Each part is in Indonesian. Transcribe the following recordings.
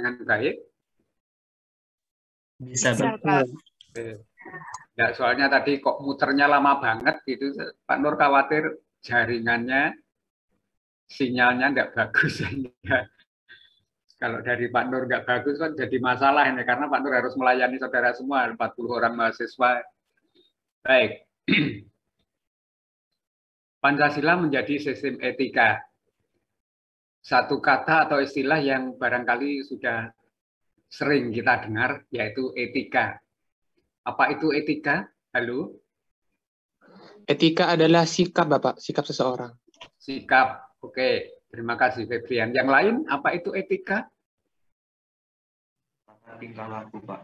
dengan baik? Bisa, Bisa, Pak. Pak. Nah, soalnya tadi kok muternya lama banget gitu, Pak Nur khawatir jaringannya, sinyalnya nggak bagus. Kalau dari Pak Nur nggak bagus kan jadi masalah ini, karena Pak Nur harus melayani saudara semua, 40 orang mahasiswa. Baik. Pancasila menjadi sistem etika. Satu kata atau istilah yang barangkali sudah sering kita dengar, yaitu etika. Apa itu etika? Halo? Etika adalah sikap, Bapak, sikap seseorang. Sikap. Oke, terima kasih Febrian. Yang lain, apa itu etika? Tingkah laku, Pak.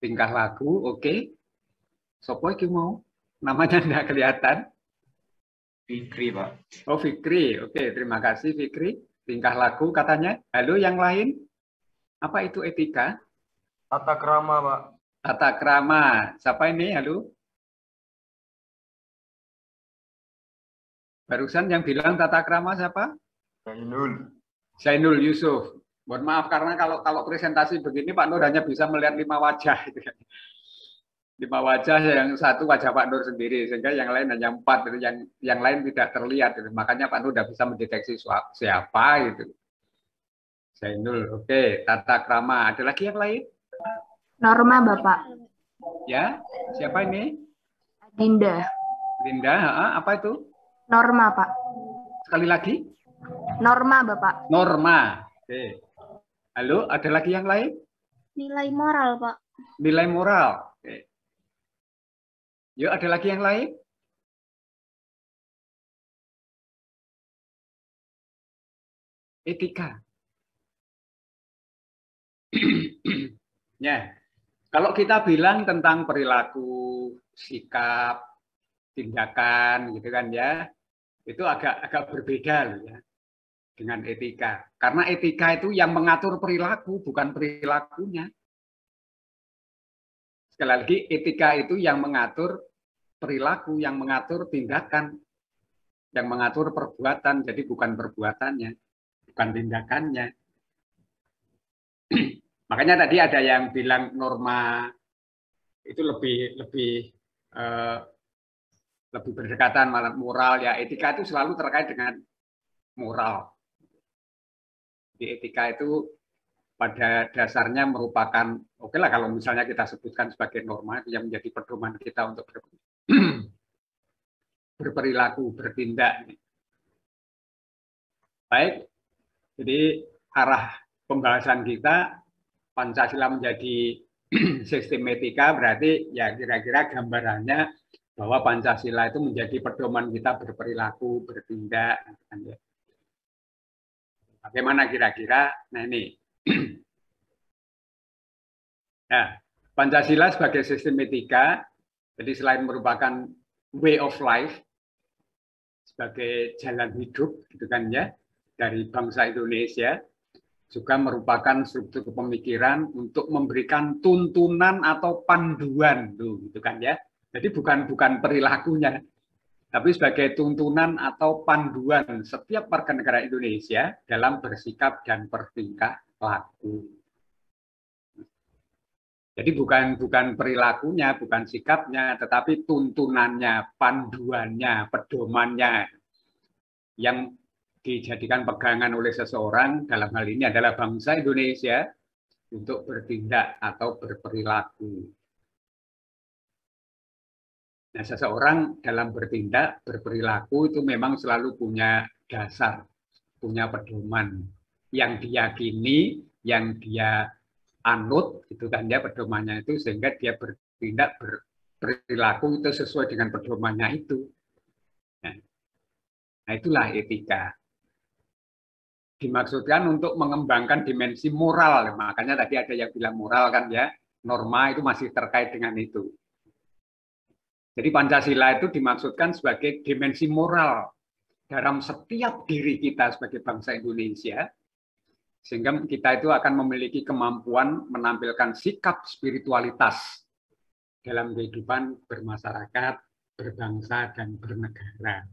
Tingkah laku, oke. Sopo iki mau? Namanya tidak kelihatan. Fikri, Pak. Oh, Fikri. Oke, terima kasih Fikri. Tingkah laku katanya. Halo, yang lain? Apa itu etika? Tata krama, Pak. Tata krama. Siapa ini? Halo? Barusan yang bilang tata krama siapa? Zainul. Zainul Yusuf. Mohon maaf karena kalau presentasi begini Pak Nur hanya bisa melihat 5 wajah. 5 wajah, yang satu wajah Pak Nur sendiri, sehingga yang lain hanya 4, yang lain tidak terlihat. Makanya Pak Nur tidak bisa mendeteksi siapa itu. Zainul, oke. Tata krama. Ada lagi yang lain? Norma, Bapak. Ya, siapa ini? Dinda. Linda, apa itu? Norma, Pak. Sekali lagi? Norma, Bapak. Norma. Oke. Halo, ada lagi yang lain? Nilai moral, Pak. Nilai moral. Oke. Yuk, ada lagi yang lain? Etika. Ya, kalau kita bilang tentang perilaku, sikap, tindakan, gitu kan ya, itu agak berbeda loh ya dengan etika. Karena etika itu yang mengatur perilaku, bukan perilakunya. Sekali lagi, etika itu yang mengatur perilaku, yang mengatur tindakan, yang mengatur perbuatan, jadi bukan perbuatannya, bukan tindakannya. Makanya tadi ada yang bilang norma itu lebih berdekatan malah moral, ya etika itu selalu terkait dengan moral. Di etika itu pada dasarnya merupakan, oke lah kalau misalnya kita sebutkan sebagai norma yang menjadi pedoman kita untuk berperilaku, bertindak. Baik, jadi arah pembahasan kita, Pancasila menjadi sistem etika, berarti ya kira-kira gambarannya bahwa Pancasila itu menjadi pedoman kita berperilaku, bertindak. Bagaimana kira-kira? Nah ini. Nah, Pancasila sebagai sistem etika, jadi selain merupakan way of life, sebagai jalan hidup, gitu kan ya, dari bangsa Indonesia, juga merupakan struktur pemikiran untuk memberikan tuntunan atau panduan, gitu kan ya. Jadi bukan perilakunya, tapi sebagai tuntunan atau panduan setiap warga negara Indonesia dalam bersikap dan bertingkah laku. Jadi bukan perilakunya, bukan sikapnya, tetapi tuntunannya, panduannya, pedomannya yang dijadikan pegangan oleh seseorang, dalam hal ini adalah bangsa Indonesia, untuk bertindak atau berperilaku. Nah, seseorang dalam bertindak, berperilaku itu memang selalu punya dasar, punya pedoman yang diyakini, yang dia anut, gitu kan ya pedomannya itu, sehingga dia bertindak, berperilaku itu sesuai dengan pedomannya itu. Nah, itulah etika. Dimaksudkan untuk mengembangkan dimensi moral, makanya tadi ada yang bilang moral kan ya, norma itu masih terkait dengan itu. Jadi Pancasila itu dimaksudkan sebagai dimensi moral dalam setiap diri kita sebagai bangsa Indonesia, sehingga kita itu akan memiliki kemampuan menampilkan sikap spiritualitas dalam kehidupan bermasyarakat, berbangsa, dan bernegara.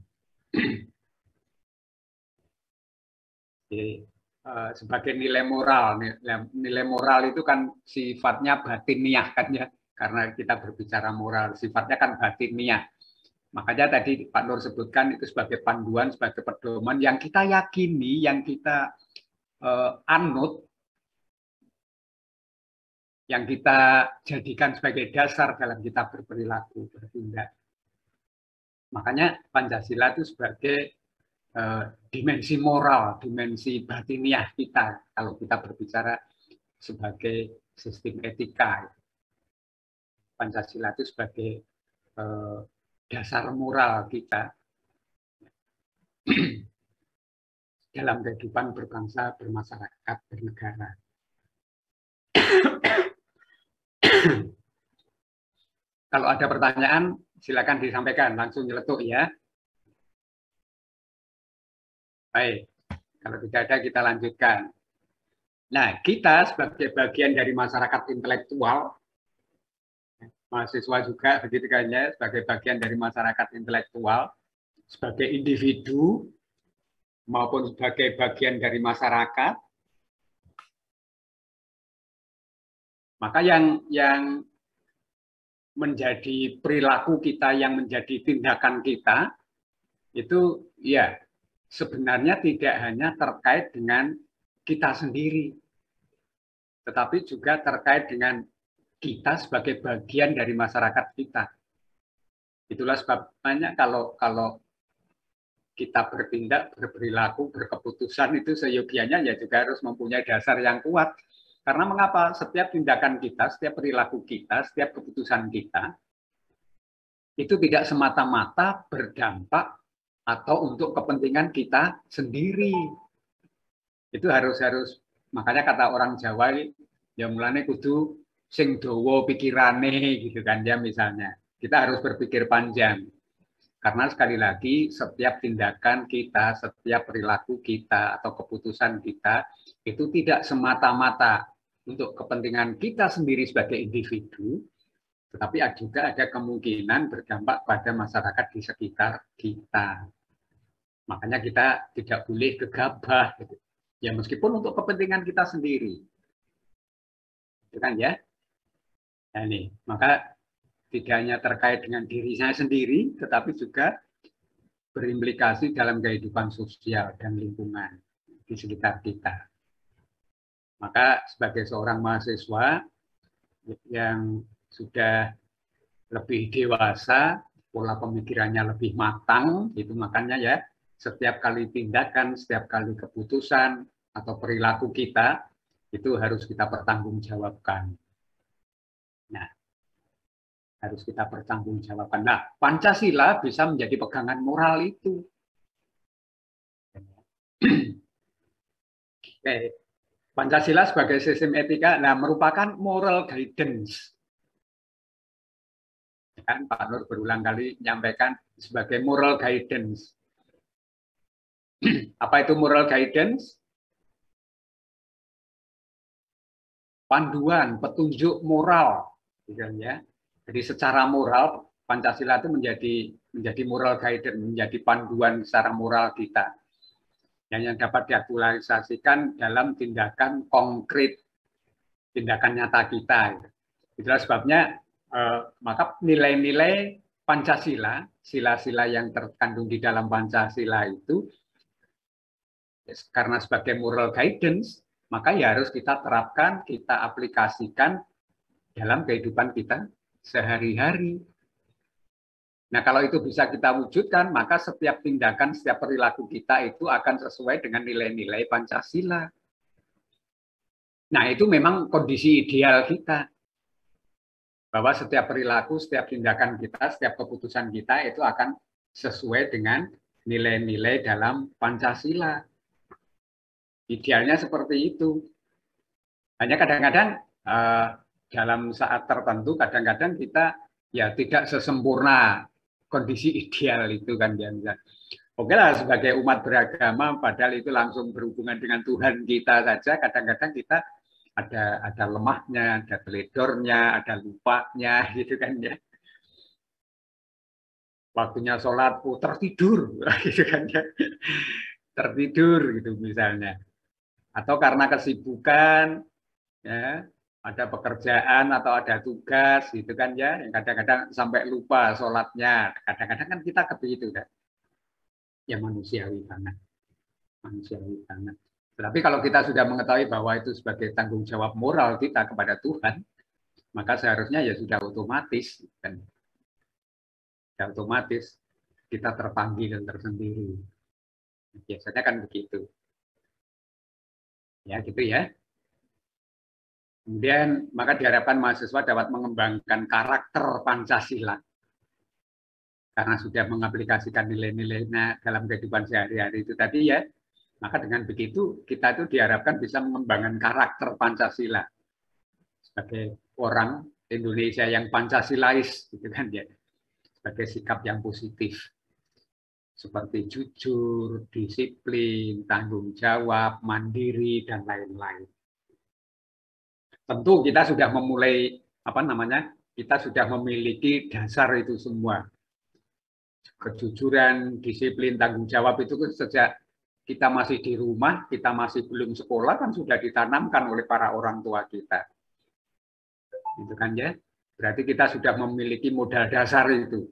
Oke. sebagai nilai moral. Nilai moral itu kan sifatnya batiniah kan ya, karena kita berbicara moral, sifatnya kan batiniah. Makanya tadi Pak Nur sebutkan itu sebagai panduan, sebagai pedoman yang kita yakini, yang kita anut, yang kita jadikan sebagai dasar dalam kita berperilaku, bertindak. Makanya Pancasila itu sebagai dimensi moral, dimensi batiniah kita, kalau kita berbicara sebagai sistem etika. Pancasila itu sebagai dasar moral kita dalam kehidupan berbangsa, bermasyarakat, bernegara. Kalau ada pertanyaan, silakan disampaikan, langsung nyeletuk ya. Baik, kalau tidak ada kita lanjutkan. Nah, kita sebagai bagian dari masyarakat intelektual, mahasiswa juga begitu kan ya, sebagai bagian dari masyarakat intelektual, sebagai individu maupun sebagai bagian dari masyarakat, maka yang menjadi perilaku kita, yang menjadi tindakan kita, itu ya sebenarnya tidak hanya terkait dengan kita sendiri, tetapi juga terkait dengan kita sebagai bagian dari masyarakat kita. Itulah sebabnya kalau kita bertindak, berperilaku, berkeputusan itu seyogianya ya juga harus mempunyai dasar yang kuat. Karena mengapa? Setiap tindakan kita, setiap perilaku kita, setiap keputusan kita, itu tidak semata-mata berdampak atau untuk kepentingan kita sendiri. Itu harus makanya kata orang Jawa ya mulane kudu sing dawa pikirane gitu kan ya, misalnya. Kita harus berpikir panjang. Karena sekali lagi setiap tindakan kita, setiap perilaku kita atau keputusan kita itu tidak semata-mata untuk kepentingan kita sendiri sebagai individu, tetapi juga ada kemungkinan berdampak pada masyarakat di sekitar kita. Makanya kita tidak boleh gegabah, gitu. Ya meskipun untuk kepentingan kita sendiri, itu kan ya. Nah ini, maka tidak hanya terkait dengan diri saya sendiri, tetapi juga berimplikasi dalam kehidupan sosial dan lingkungan di sekitar kita. Maka sebagai seorang mahasiswa yang sudah lebih dewasa, pola pemikirannya lebih matang, itu makanya ya setiap kali tindakan, setiap kali keputusan atau perilaku kita itu harus kita pertanggungjawabkan. Nah, harus kita pertanggungjawabkan. Nah, Pancasila bisa menjadi pegangan moral itu. Oke. Pancasila sebagai sistem etika merupakan moral guidance. Kan Pak Nur berulang kali menyampaikan sebagai moral guidance. Apa itu moral guidance? Panduan, petunjuk moral, gitu ya. Jadi secara moral Pancasila itu menjadi moral guidance, menjadi panduan secara moral kita. Yang dapat diaktualisasikan dalam tindakan konkret, tindakan nyata kita. Itulah sebabnya maka nilai-nilai Pancasila, sila-sila yang terkandung di dalam Pancasila itu, karena sebagai moral guidance, maka ya harus kita terapkan, kita aplikasikan dalam kehidupan kita sehari-hari. Nah, kalau itu bisa kita wujudkan, maka setiap tindakan, setiap perilaku kita itu akan sesuai dengan nilai-nilai Pancasila. Nah, itu memang kondisi ideal kita. Bahwa setiap perilaku, setiap tindakan kita, setiap keputusan kita itu akan sesuai dengan nilai-nilai dalam Pancasila. Idealnya seperti itu. Hanya kadang-kadang dalam saat tertentu, kadang-kadang kita ya tidak sesempurna kondisi ideal itu kan ya. Oke lah, sebagai umat beragama, padahal itu langsung berhubungan dengan Tuhan kita saja, kadang-kadang kita ada lemahnya, ada teledornya, ada lupanya, gitu kan ya. Waktunya sholat, tertidur, gitu kan ya. Tertidur gitu misalnya. atau karena kesibukan, ya, ada pekerjaan atau ada tugas gitu kan ya, yang kadang-kadang sampai lupa sholatnya, kadang-kadang kan kita begitu kan, ya manusiawi banget, manusiawi banget. Tetapi kalau kita sudah mengetahui bahwa itu sebagai tanggung jawab moral kita kepada Tuhan, maka seharusnya ya sudah otomatis kan, sudah otomatis kita terpanggil dan tersendiri. Biasanya kan begitu. Ya, gitu ya. Kemudian, maka diharapkan mahasiswa dapat mengembangkan karakter Pancasila. Karena sudah mengaplikasikan nilai-nilainya dalam kehidupan sehari-hari itu tadi ya, maka dengan begitu kita itu diharapkan bisa mengembangkan karakter Pancasila. Sebagai orang Indonesia yang Pancasilais, gitu kan ya. Sebagai sikap yang positif. Seperti jujur, disiplin, tanggung jawab, mandiri, dan lain-lain. Tentu kita sudah memulai, kita sudah memiliki dasar itu semua. Kejujuran, disiplin, tanggung jawab itu sejak kita masih di rumah, kita masih belum sekolah, kan sudah ditanamkan oleh para orang tua kita. Itu kan ya, berarti kita sudah memiliki modal dasar itu.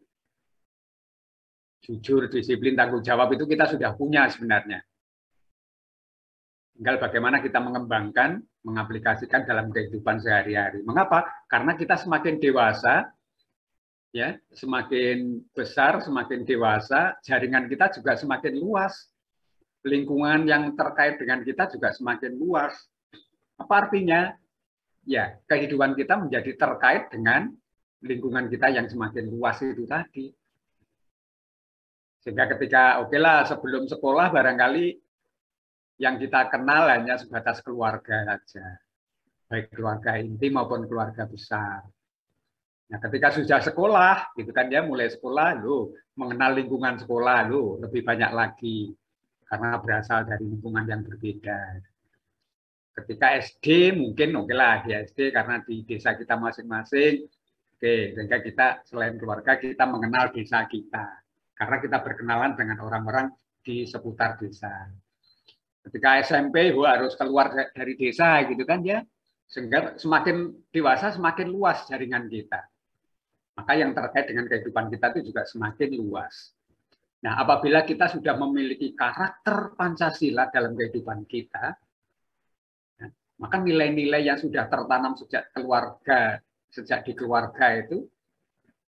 Jujur, disiplin, tanggung jawab itu kita sudah punya sebenarnya. Tinggal bagaimana kita mengembangkan, mengaplikasikan dalam kehidupan sehari-hari. Mengapa? Karena kita semakin dewasa, ya, semakin besar, semakin dewasa, jaringan kita juga semakin luas. Lingkungan yang terkait dengan kita juga semakin luas. Apa artinya? Ya, kehidupan kita menjadi terkait dengan lingkungan kita yang semakin luas itu tadi. Sehingga ketika, oke lah, sebelum sekolah barangkali yang kita kenal hanya sebatas keluarga saja. Baik keluarga inti maupun keluarga besar. Nah, ketika sudah sekolah, gitu kan ya, mulai sekolah, mengenal lingkungan sekolah, lebih banyak lagi. Karena berasal dari lingkungan yang berbeda. Ketika SD, mungkin oke lah, di SD karena di desa kita masing-masing, oke, sehingga kita selain keluarga, kita mengenal desa kita. Karena kita berkenalan dengan orang-orang di seputar desa. Ketika SMP, harus keluar dari desa gitu kan ya. Sehingga semakin dewasa, semakin luas jaringan kita. Maka yang terkait dengan kehidupan kita itu juga semakin luas. Nah, apabila kita sudah memiliki karakter Pancasila dalam kehidupan kita, maka nilai-nilai yang sudah tertanam sejak keluarga, sejak di keluarga itu,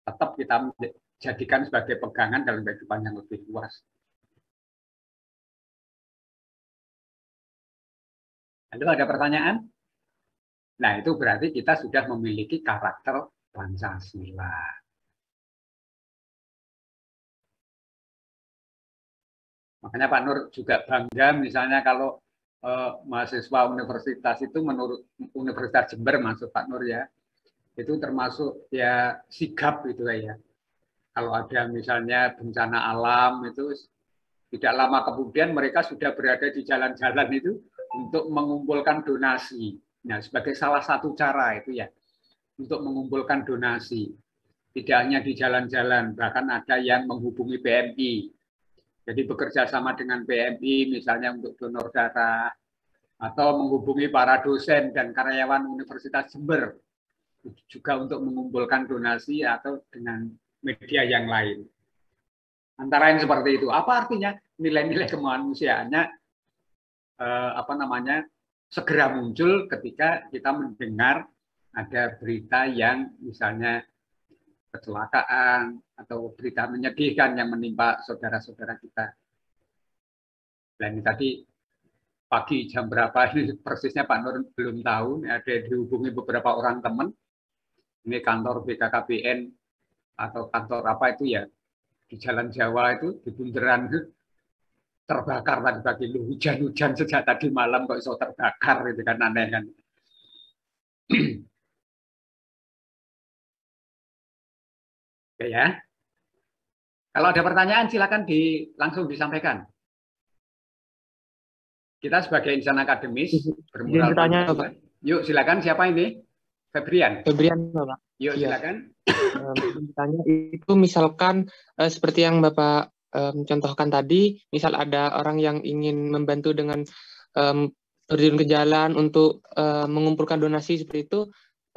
tetap kita jadikan sebagai pegangan dalam kehidupan yang lebih luas. Lalu ada pertanyaan? Nah, itu berarti kita sudah memiliki karakter Pancasila. Makanya Pak Nur juga bangga misalnya kalau mahasiswa universitas itu menurut Universitas Jember maksud Pak Nur ya, itu termasuk ya sigap gitu ya. Kalau ada misalnya bencana alam itu tidak lama kemudian mereka sudah berada di jalan-jalan itu untuk mengumpulkan donasi. Nah, sebagai salah satu cara itu ya untuk mengumpulkan donasi. Tidak hanya di jalan-jalan, bahkan ada yang menghubungi PMI. Jadi bekerja sama dengan PMI misalnya untuk donor darah atau menghubungi para dosen dan karyawan Universitas Jember juga untuk mengumpulkan donasi atau dengan media yang lain. Antara yang seperti itu. Apa artinya? Nilai-nilai kemanusiaannya segera muncul ketika kita mendengar ada berita yang misalnya kecelakaan atau berita menyedihkan yang menimpa saudara-saudara kita. Dan tadi pagi jam berapa ini persisnya Pak Nur belum tahu. Ada dihubungi beberapa orang teman. Ini kantor BKKBN atau kantor apa itu ya di Jalan Jawa itu di Bundaran terbakar tadi pagi. Hujan-hujan sejak tadi malam kok iso terbakar itu kan aneh kan. Oke ya. Kalau ada pertanyaan silakan langsung disampaikan. Kita sebagai insan akademis bermoral Pancasila. Yuk silakan, siapa ini? Febrian. Febrian, Bapak. Yuk silakan. Bertanya itu misalkan seperti yang Bapak contohkan tadi, misal ada orang yang ingin membantu dengan terjun ke jalan untuk mengumpulkan donasi seperti itu,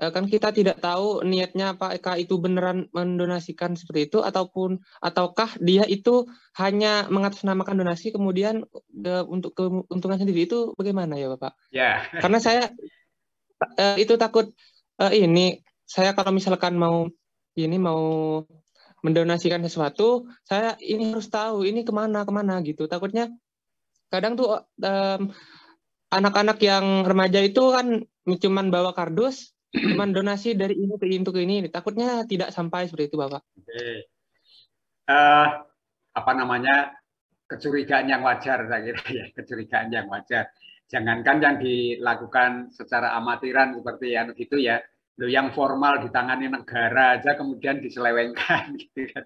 kan kita tidak tahu niatnya apakah itu beneran mendonasikan seperti itu ataukah dia itu hanya mengatasnamakan donasi kemudian untuk keuntungan sendiri, itu bagaimana ya Bapak? Ya. Karena saya itu takut saya kalau misalkan mau mendonasikan sesuatu, saya ini harus tahu ini kemana gitu. Takutnya kadang tuh anak-anak yang remaja itu kan cuman bawa kardus, cuman donasi dari ini ke ini. Takutnya tidak sampai seperti itu, Bapak. Oke. Apa namanya, kecurigaan yang wajar, saya kira ya, kecurigaan yang wajar. Jangankan yang dilakukan secara amatiran seperti gitu ya, lo yang formal ditangani negara aja kemudian diselewengkan gitu kan.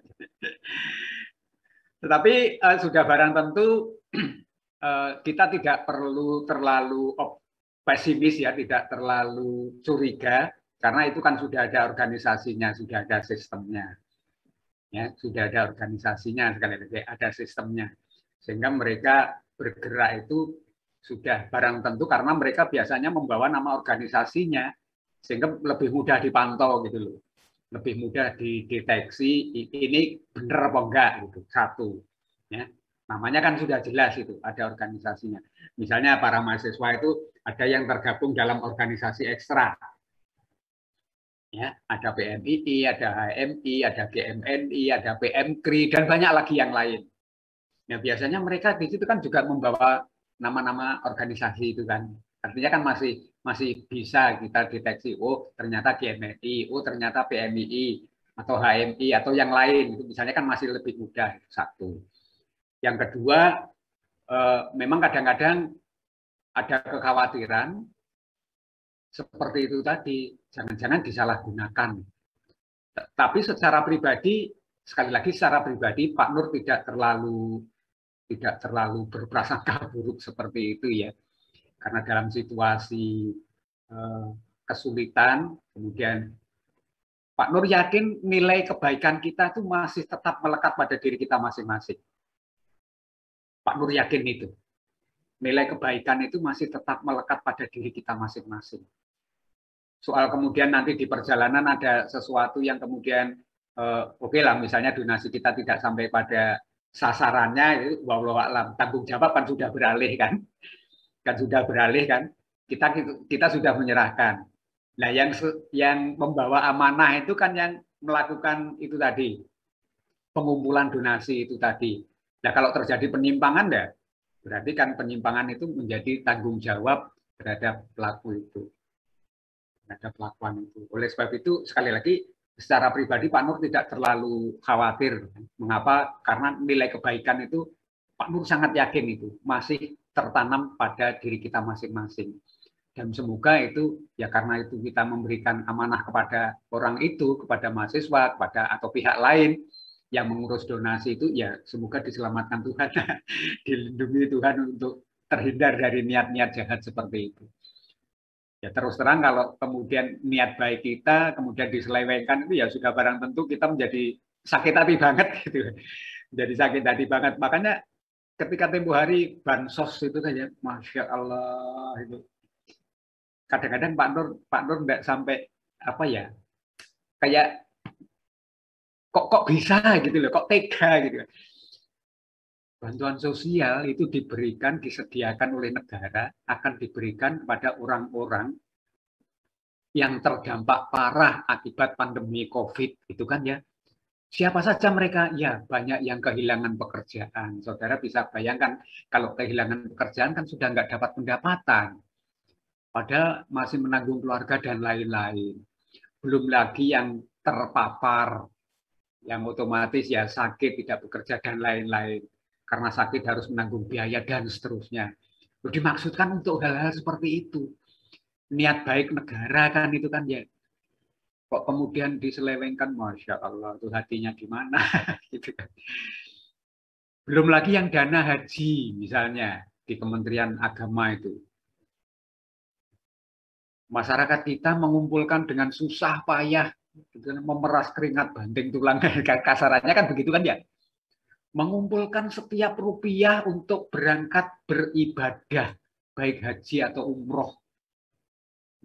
Tetapi sudah barang tentu kita tidak perlu terlalu pesimis ya, tidak terlalu curiga, karena itu kan sudah ada organisasinya, sudah ada sistemnya. Ya, sudah ada organisasinya, sekali lagi ada sistemnya. Sehingga mereka bergerak itu sudah barang tentu karena mereka biasanya membawa nama organisasinya, sehingga lebih mudah dipantau gitu loh. Lebih mudah dideteksi ini benar apa enggak gitu. Satu. Ya. Namanya kan sudah jelas itu, ada organisasinya. Misalnya para mahasiswa itu ada yang tergabung dalam organisasi ekstra. Ya, ada PMII, ada HMI, ada GMNI, ada PMKRI, dan banyak lagi yang lain. Nah, biasanya mereka di situ kan juga membawa nama-nama organisasi itu kan. Artinya kan masih bisa kita deteksi, oh ternyata GMNI, oh ternyata PMII, atau HMI, atau yang lain. Itu misalnya kan masih lebih mudah, satu. Yang kedua, memang kadang-kadang ada kekhawatiran seperti itu tadi, jangan-jangan disalahgunakan. Tapi secara pribadi, sekali lagi secara pribadi, Pak Nur tidak terlalu berprasangka buruk seperti itu ya. Karena dalam situasi kesulitan, kemudian Pak Nur yakin nilai kebaikan kita itu masih tetap melekat pada diri kita masing-masing. Pak Nur yakin itu. Nilai kebaikan itu masih tetap melekat pada diri kita masing-masing. Soal kemudian nanti di perjalanan ada sesuatu yang kemudian oke lah, misalnya donasi kita tidak sampai pada sasarannya, itu wallahu a'lam, tanggung jawab kan sudah beralih kan sudah beralih kan, kita sudah menyerahkan. Nah, yang membawa amanah itu kan yang melakukan itu tadi, pengumpulan donasi itu tadi. Nah, kalau terjadi penyimpangan ya, berarti kan penyimpangan itu menjadi tanggung jawab terhadap pelaku itu. Terhadap pelakuan itu. Oleh sebab itu, sekali lagi, secara pribadi Pak Nur tidak terlalu khawatir. Mengapa? Karena nilai kebaikan itu Pak Nur sangat yakin itu masih tertanam pada diri kita masing-masing. Dan semoga itu, ya karena itu kita memberikan amanah kepada orang itu, kepada mahasiswa, kepada atau pihak lain yang mengurus donasi itu, ya semoga diselamatkan Tuhan, dilindungi Tuhan untuk terhindar dari niat-niat jahat seperti itu. Ya terus terang kalau kemudian niat baik kita kemudian diselewengkan itu ya sudah barang tentu kita menjadi sakit hati banget gitu. Jadi sakit hati banget. Makanya ketika tempo hari bansos itu saja, Masya Allah itu. Kadang-kadang Pak Nur enggak sampai apa ya, kayak kok bisa gitu loh, kok tega gitu. Bantuan sosial itu disediakan oleh negara, akan diberikan kepada orang-orang yang terdampak parah akibat pandemi COVID, itu kan ya. Siapa saja mereka? Ya, banyak yang kehilangan pekerjaan. Saudara bisa bayangkan, kalau kehilangan pekerjaan kan sudah nggak dapat pendapatan. Padahal masih menanggung keluarga dan lain-lain. Belum lagi yang terpapar, yang otomatis ya sakit, tidak bekerja, dan lain-lain. Karena sakit harus menanggung biaya dan seterusnya. Dimaksudkan untuk hal-hal seperti itu. Niat baik negara kan itu kan ya. Kok kemudian diselewengkan, Masya Allah, itu hatinya gimana? Gitu kan. Belum lagi yang dana haji misalnya di Kementerian Agama itu. Masyarakat kita mengumpulkan dengan susah payah, memeras keringat banting tulang, kasarannya kan begitu kan ya. Mengumpulkan setiap rupiah untuk berangkat beribadah baik haji atau umroh.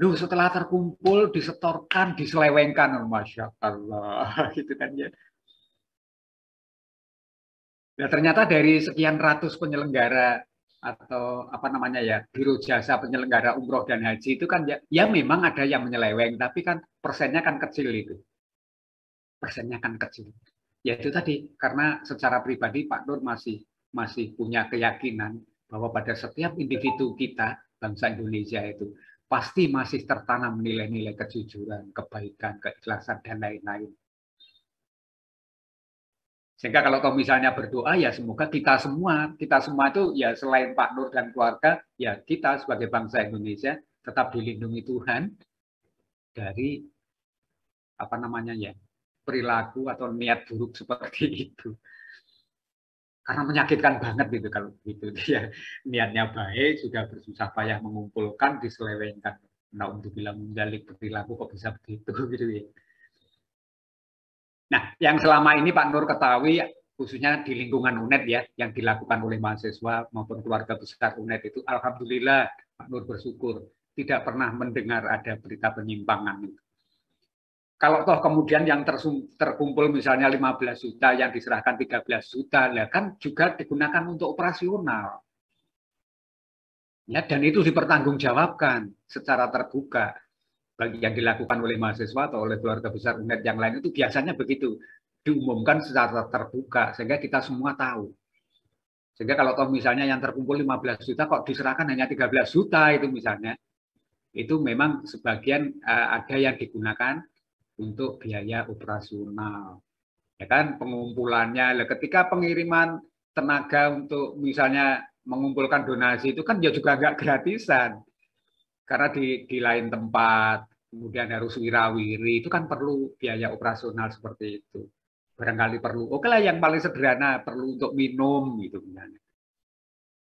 Loh, setelah terkumpul, disetorkan, diselewengkan, Masya Allah, gitu kan ya. Nah, ternyata dari sekian ratus penyelenggara atau apa namanya ya, biro jasa penyelenggara umroh dan haji itu kan ya memang ada yang menyeleweng, tapi kan persennya kan kecil itu. Persennya kan kecil. Ya itu tadi, karena secara pribadi Pak Nur masih punya keyakinan bahwa pada setiap individu kita, bangsa Indonesia itu, pasti masih tertanam nilai-nilai kejujuran, kebaikan, keikhlasan, dan lain-lain. Sehingga kalau misalnya berdoa, ya semoga kita semua itu ya selain Pak Nur dan keluarga, ya kita sebagai bangsa Indonesia tetap dilindungi Tuhan dari apa namanya ya, perilaku atau niat buruk seperti itu. Karena menyakitkan banget gitu kalau gitu ya, niatnya baik, sudah bersusah payah mengumpulkan, diselewengkan. Nah, untuk bilang menjalik perilaku kok bisa begitu gitu ya. Nah, yang selama ini Pak Nur ketahui, khususnya di lingkungan UNED ya, yang dilakukan oleh mahasiswa maupun keluarga besar UNED itu, alhamdulillah Pak Nur bersyukur tidak pernah mendengar ada berita penyimpangan. Kalau toh kemudian yang terkumpul misalnya 15 juta, yang diserahkan 13 juta, ya kan juga digunakan untuk operasional. Ya, dan itu dipertanggungjawabkan secara terbuka. Bagi yang dilakukan oleh mahasiswa atau oleh keluarga besar UNED yang lain itu biasanya begitu, diumumkan secara terbuka sehingga kita semua tahu. Sehingga kalau toh misalnya yang terkumpul 15 juta kok diserahkan hanya 13 juta itu misalnya, itu memang sebagian ada yang digunakan untuk biaya operasional. Ya kan, pengumpulannya, ketika pengiriman tenaga untuk misalnya mengumpulkan donasi itu kan ya juga nggak gratisan. Karena di lain tempat, kemudian harus wirawiri, itu kan perlu biaya operasional seperti itu. Barangkali perlu, oke lah yang paling sederhana, perlu untuk minum gitu.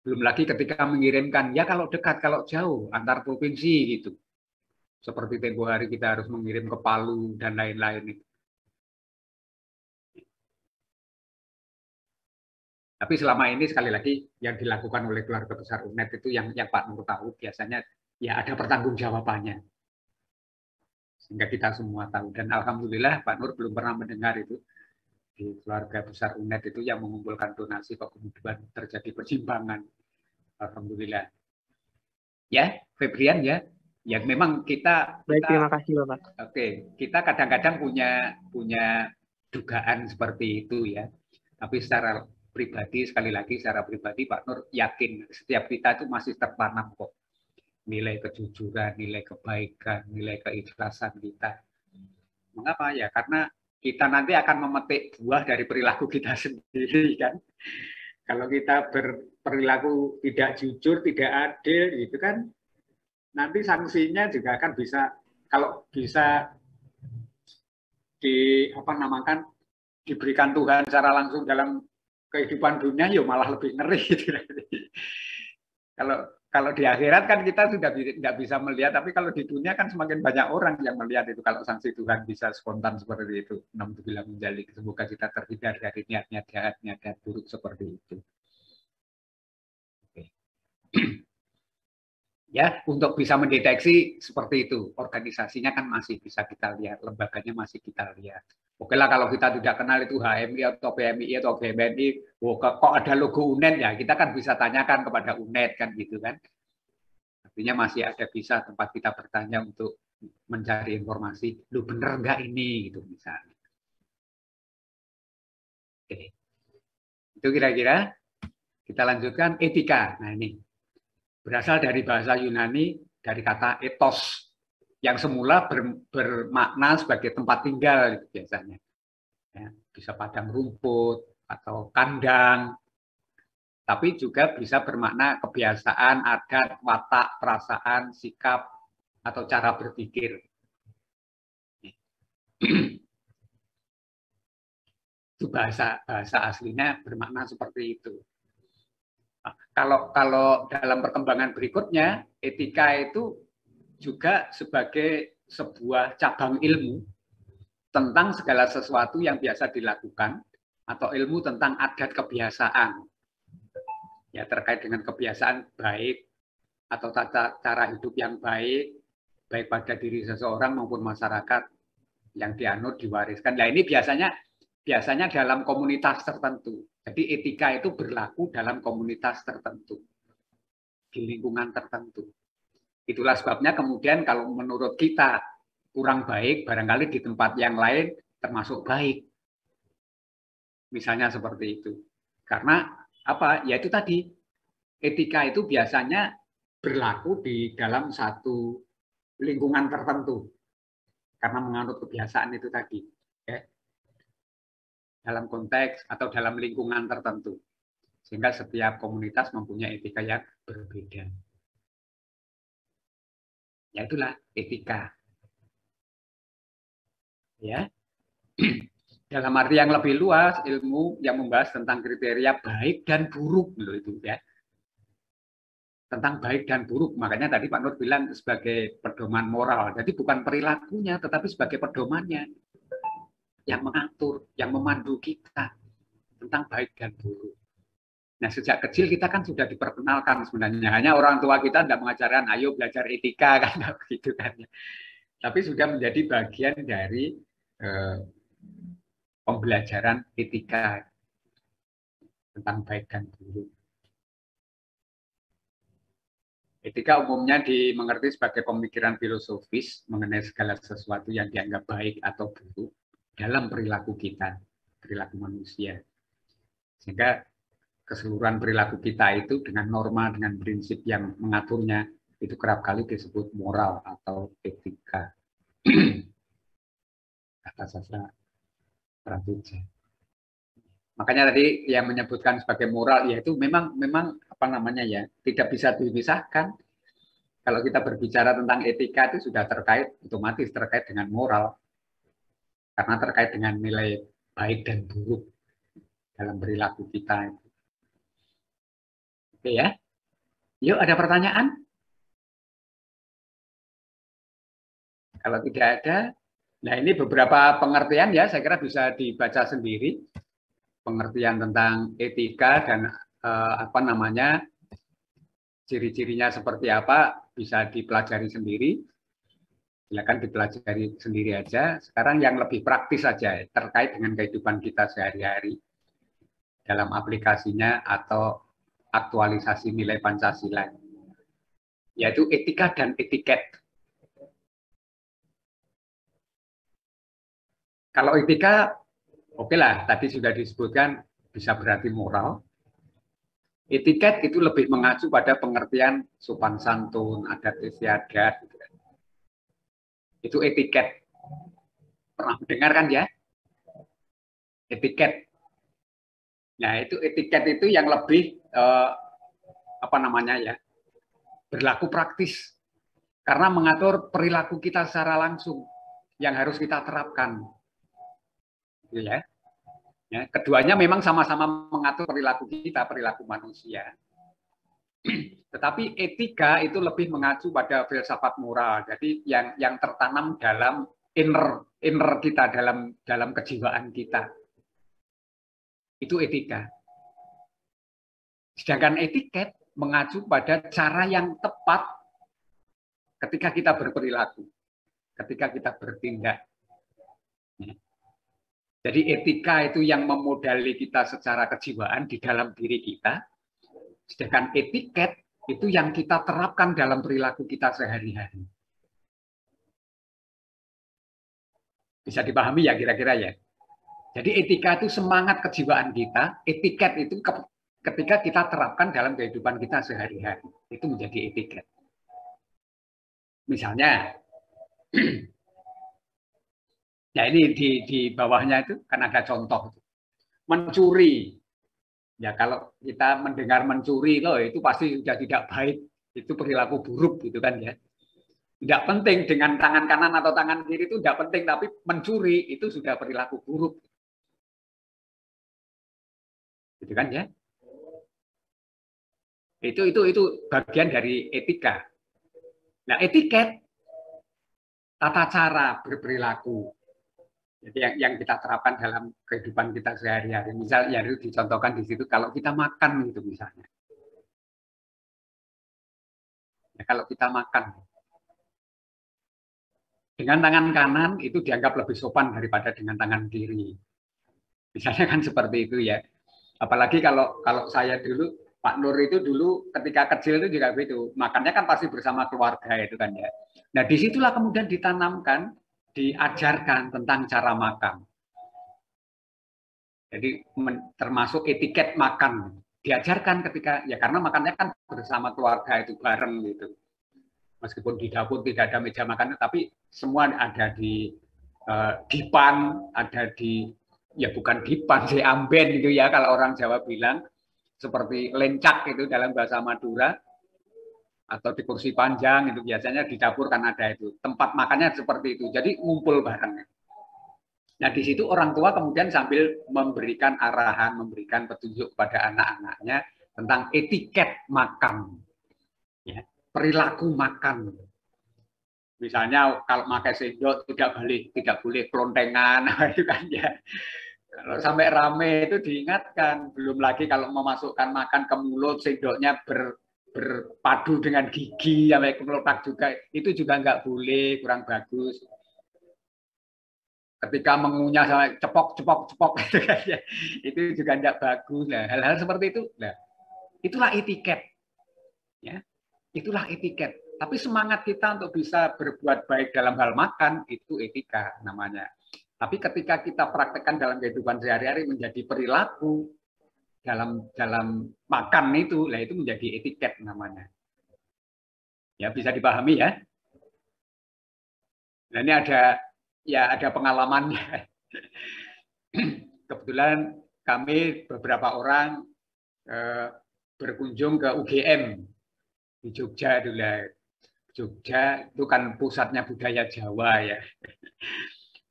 Belum lagi ketika mengirimkan, ya kalau dekat, kalau jauh, antar provinsi gitu. Seperti tempo hari kita harus mengirim ke Palu dan lain-lain. Tapi selama ini sekali lagi yang dilakukan oleh keluarga besar UNED itu yang Pak Nur tahu biasanya ya ada pertanggungjawabannya. Sehingga kita semua tahu. Dan alhamdulillah Pak Nur belum pernah mendengar itu di keluarga besar UNED itu yang mengumpulkan donasi kok kemudian terjadi penyimpangan. Alhamdulillah. Ya, Febrian ya. Ya memang kita Baik, terima kasih Bapak. Oke, kita kadang-kadang punya dugaan seperti itu ya. Tapi secara pribadi, sekali lagi secara pribadi Pak Nur yakin setiap kita itu masih tertanam kok nilai kejujuran, nilai kebaikan, nilai keikhlasan kita. Mengapa ya? Karena kita nanti akan memetik buah dari perilaku kita sendiri kan. Kalau kita berperilaku tidak jujur, tidak adil gitu kan, nanti sanksinya juga akan bisa, kalau bisa diberikan Tuhan secara langsung dalam kehidupan dunia, ya malah lebih ngeri gitu. Kalau di akhirat kan kita sudah tidak bisa melihat, tapi kalau di dunia kan semakin banyak orang yang melihat itu kalau sanksi Tuhan bisa spontan seperti itu. Alhamdulillah menjalik, semoga kita terhindar dari niat-niat jahat, niat-niat buruk seperti itu. Oke. Ya, untuk bisa mendeteksi seperti itu, organisasinya kan masih bisa kita lihat, lembaganya masih kita lihat. Oke lah kalau kita tidak kenal itu HMI atau PMI atau BMNI, kok ada logo UNED ya, kita kan bisa tanyakan kepada UNED kan gitu kan. Artinya masih ada bisa tempat kita bertanya untuk mencari informasi, lu bener nggak ini gitu misalnya. Oke. Itu kira-kira kita lanjutkan etika. Nah ini berasal dari bahasa Yunani dari kata ethos yang semula bermakna sebagai tempat tinggal biasanya. Ya, bisa padang rumput atau kandang, tapi juga bisa bermakna kebiasaan, adat, watak, perasaan, sikap, atau cara berpikir. Itu bahasa aslinya bermakna seperti itu. Kalau dalam perkembangan berikutnya, etika itu juga sebagai sebuah cabang ilmu tentang segala sesuatu yang biasa dilakukan atau ilmu tentang adat kebiasaan. Ya, terkait dengan kebiasaan baik atau cara hidup yang baik pada diri seseorang maupun masyarakat yang dianut diwariskan. Nah ini biasanya dalam komunitas tertentu. Jadi etika itu berlaku dalam komunitas tertentu, di lingkungan tertentu. Itulah sebabnya kemudian kalau menurut kita kurang baik, barangkali di tempat yang lain termasuk baik. Misalnya seperti itu. Karena apa? Ya itu tadi, etika itu biasanya berlaku di dalam satu lingkungan tertentu. Karena menganut kebiasaan itu tadi. Ya. Dalam konteks atau dalam lingkungan tertentu. Sehingga setiap komunitas mempunyai etika yang berbeda. Ya itulah etika. Ya. Dalam arti yang lebih luas, ilmu yang membahas tentang kriteria baik dan buruk loh itu ya. Tentang baik dan buruk, makanya tadi Pak Nur bilang sebagai pedoman moral. Jadi bukan perilakunya, tetapi sebagai pedomannya yang mengatur, yang memandu kita tentang baik dan buruk. Nah, sejak kecil kita kan sudah diperkenalkan sebenarnya. Hanya orang tua kita tidak mengajarkan, ayo belajar etika kan begitu kan. Tapi sudah menjadi bagian dari pembelajaran etika tentang baik dan buruk. Etika umumnya dimengerti sebagai pemikiran filosofis mengenai segala sesuatu yang dianggap baik atau buruk dalam perilaku kita, perilaku manusia. Sehingga keseluruhan perilaku kita itu dengan norma, dengan prinsip yang mengaturnya, itu kerap kali disebut moral atau etika. Kata sastra Pramuja. Makanya tadi yang menyebutkan sebagai moral, yaitu memang apa namanya ya, tidak bisa dipisahkan. Kalau kita berbicara tentang etika itu sudah otomatis terkait dengan moral, karena terkait dengan nilai baik dan buruk dalam perilaku kita. Oke ya, yuk ada pertanyaan? Kalau tidak ada, nah ini beberapa pengertian ya, saya kira bisa dibaca sendiri. Pengertian tentang etika dan apa namanya, ciri-cirinya seperti apa bisa dipelajari sendiri. Silakan dipelajari sendiri aja. Sekarang yang lebih praktis saja terkait dengan kehidupan kita sehari-hari dalam aplikasinya atau aktualisasi nilai Pancasila, yaitu etika dan etiket. Kalau etika, oke lah, tadi sudah disebutkan bisa berarti moral. Etiket itu lebih mengacu pada pengertian sopan santun, adat istiadat. Itu etiket. Pernah mendengar kan ya? Etiket. Nah, itu etiket itu yang lebih apa namanya ya? Berlaku praktis. Karena mengatur perilaku kita secara langsung yang harus kita terapkan. Ya. Ya, keduanya memang sama-sama mengatur perilaku kita, perilaku manusia. Tetapi etika itu lebih mengacu pada filsafat moral. Jadi yang tertanam dalam inner kita, dalam kejiwaan kita. Itu etika. Sedangkan etiket mengacu pada cara yang tepat ketika kita berperilaku, ketika kita bertindak. Jadi etika itu yang memodali kita secara kejiwaan di dalam diri kita, sedangkan etiket itu yang kita terapkan dalam perilaku kita sehari-hari. Bisa dipahami ya kira-kira ya? Jadi etika itu semangat kejiwaan kita, etiket itu ketika kita terapkan dalam kehidupan kita sehari-hari. Itu menjadi etiket. Misalnya, ya ini di bawahnya itu kan ada contoh. Mencuri. Ya kalau kita mendengar mencuri loh itu pasti sudah tidak baik. Itu perilaku buruk gitu kan ya. Tidak penting dengan tangan kanan atau tangan kiri itu tidak penting, tapi mencuri itu sudah perilaku buruk. Gitu kan ya. Itu bagian dari etika. Nah, etiket tata cara berperilaku. Jadi yang kita terapkan dalam kehidupan kita sehari-hari. Misalnya itu dicontohkan di situ kalau kita makan gitu misalnya. Ya, kalau kita makan dengan tangan kanan itu dianggap lebih sopan daripada dengan tangan kiri. Misalnya kan seperti itu ya. Apalagi kalau saya dulu, Pak Nur itu dulu ketika kecil itu juga begitu. Makannya kan pasti bersama keluarga itu kan ya. Nah disitulah kemudian ditanamkan, diajarkan tentang cara makan. Jadi termasuk etiket makan diajarkan ketika ya karena makannya kan bersama keluarga itu bareng gitu. Meskipun di dapur tidak ada meja makan, tapi semua ada di dipan, ada di ya bukan dipan sih amben gitu ya kalau orang Jawa bilang, seperti lencak itu dalam bahasa Madura, atau di kursi panjang itu biasanya di dapur kan ada itu tempat makannya seperti itu. Jadi ngumpul bareng. Nah, di situ orang tua kemudian sambil memberikan arahan, memberikan petunjuk kepada anak-anaknya tentang etiket makan, ya, perilaku makan. Misalnya kalau pakai sendok tidak boleh kelontengan, itu kan ya. Kalau sampai rame itu diingatkan. Belum lagi kalau memasukkan makan ke mulut, sendoknya berpadu dengan gigi sampai kemelotak juga, itu juga nggak boleh, kurang bagus. Ketika mengunyah sampai cepok gitu kan ya, itu juga tidak bagus. Nah, hal-hal seperti itu, nah, itulah etiket, ya, itulah etiket. Tapi semangat kita untuk bisa berbuat baik dalam hal makan itu etika namanya. Tapi ketika kita praktekkan dalam kehidupan sehari-hari menjadi perilaku dalam makan itu, lah itu menjadi etiket namanya. Ya bisa dipahami ya. Nah ini ada pengalamannya. Kebetulan kami beberapa orang berkunjung ke UGM di Jogja dulu. Jogja itu kan pusatnya budaya Jawa ya.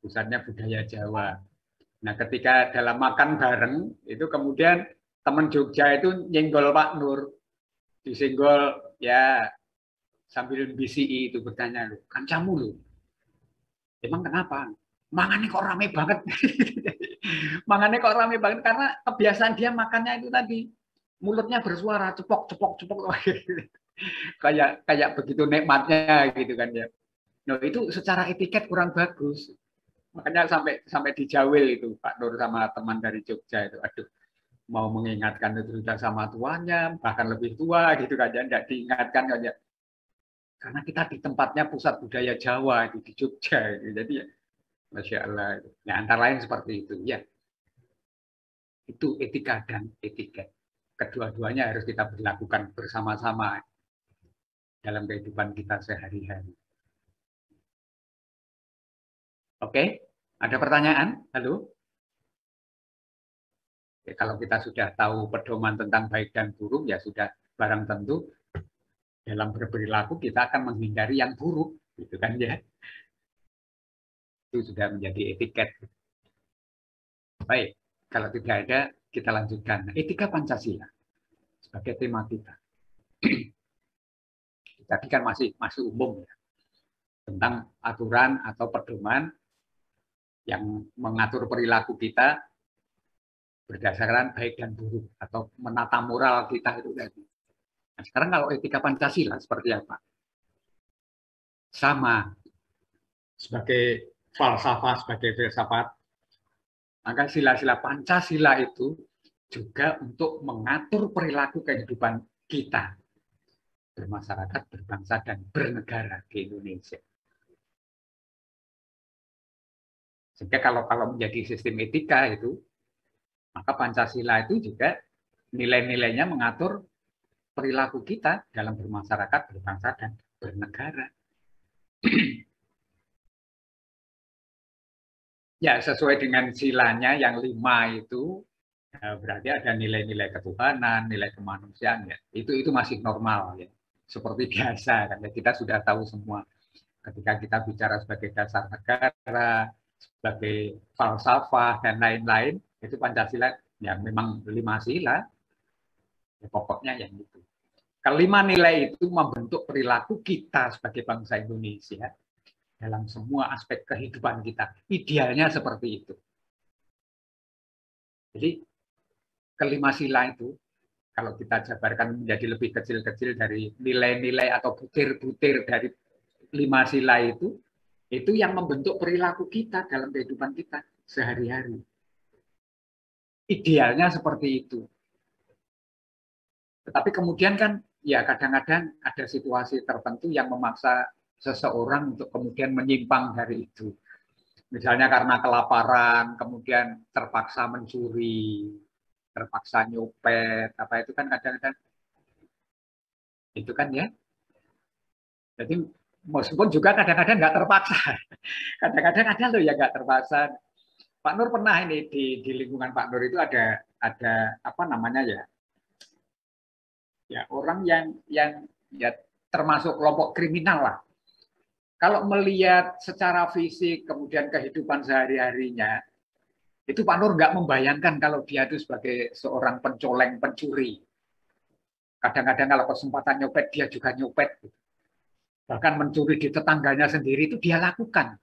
Pusatnya budaya Jawa. Nah, ketika dalam makan bareng itu kemudian teman Jogja itu nyenggol Pak Nur. Disenggol ya sambil BCI itu bertanya, "Lu kancamu lu. Emang kenapa? Mangannya kok rame banget." Mangannya kok rame banget karena kebiasaan dia makannya itu tadi mulutnya bersuara cepok. kayak begitu nikmatnya gitu kan ya. Nah, itu secara etiket kurang bagus. Makanya sampai dijawil itu Pak Nur sama teman dari Jogja itu. Aduh, mau mengingatkan itu sudah sama tuanya, bahkan lebih tua gitu kan ya, enggak diingatkan kan ya. Karena kita di tempatnya pusat budaya Jawa itu di Jogja gitu. Jadi ya Masya Allah. Nah, antara lain seperti itu ya. Itu etika dan etiket. Kedua-duanya harus kita berlakukan bersama-sama dalam kehidupan kita sehari-hari. Oke, ada pertanyaan? Halo? Oke, kalau kita sudah tahu pedoman tentang baik dan buruk, ya sudah barang tentu dalam berperilaku kita akan menghindari yang buruk, gitu kan ya? Itu sudah menjadi etiket. Baik, kalau tidak ada, kita lanjutkan. Etika Pancasila sebagai tema kita. Tadi kan masih umum ya, tentang aturan atau pedoman yang mengatur perilaku kita berdasarkan baik dan buruk atau menata moral kita itu tadi. Nah, sekarang kalau etika Pancasila seperti apa? Sama sebagai falsafah, sebagai filsafat, maka sila-sila Pancasila itu juga untuk mengatur perilaku kehidupan kita bermasyarakat, berbangsa, dan bernegara di Indonesia. Sehingga kalau menjadi sistem etika itu, maka Pancasila itu juga nilai-nilainya mengatur perilaku kita dalam bermasyarakat, berbangsa, dan bernegara. Ya, sesuai dengan silanya yang 5 itu, berarti ada nilai-nilai ketuhanan, nilai kemanusiaan. Ya. Itu masih normal. Ya. Seperti biasa, kan kita sudah tahu semua. Ketika kita bicara sebagai dasar negara, sebagai falsafah, dan lain-lain, itu Pancasila ya memang 5 sila. Ya, pokoknya yang itu. Kelima nilai itu membentuk perilaku kita sebagai bangsa Indonesia dalam semua aspek kehidupan kita. Idealnya seperti itu. Jadi kelima sila itu kalau kita jabarkan menjadi lebih kecil-kecil dari nilai-nilai atau butir-butir dari 5 sila itu yang membentuk perilaku kita dalam kehidupan kita sehari-hari. Idealnya seperti itu. Tetapi kemudian kan ya kadang-kadang ada situasi tertentu yang memaksa seseorang untuk kemudian menyimpang dari itu. Misalnya karena kelaparan, kemudian terpaksa mencuri, terpaksa nyopet, apa itu kan kadang-kadang itu kan ya. Jadi meskipun juga kadang-kadang nggak terpaksa, kadang-kadang ada loh yang nggak terpaksa. Pak Nur pernah ini di lingkungan Pak Nur itu ada apa namanya ya orang yang ya termasuk kelompok kriminal lah. Kalau melihat secara fisik kemudian kehidupan sehari-harinya, itu Pak Nur nggak membayangkan kalau dia itu sebagai seorang pencoleng, pencuri. Kadang-kadang kalau kesempatan nyopet, dia juga nyopet. Bahkan mencuri di tetangganya sendiri itu dia lakukan.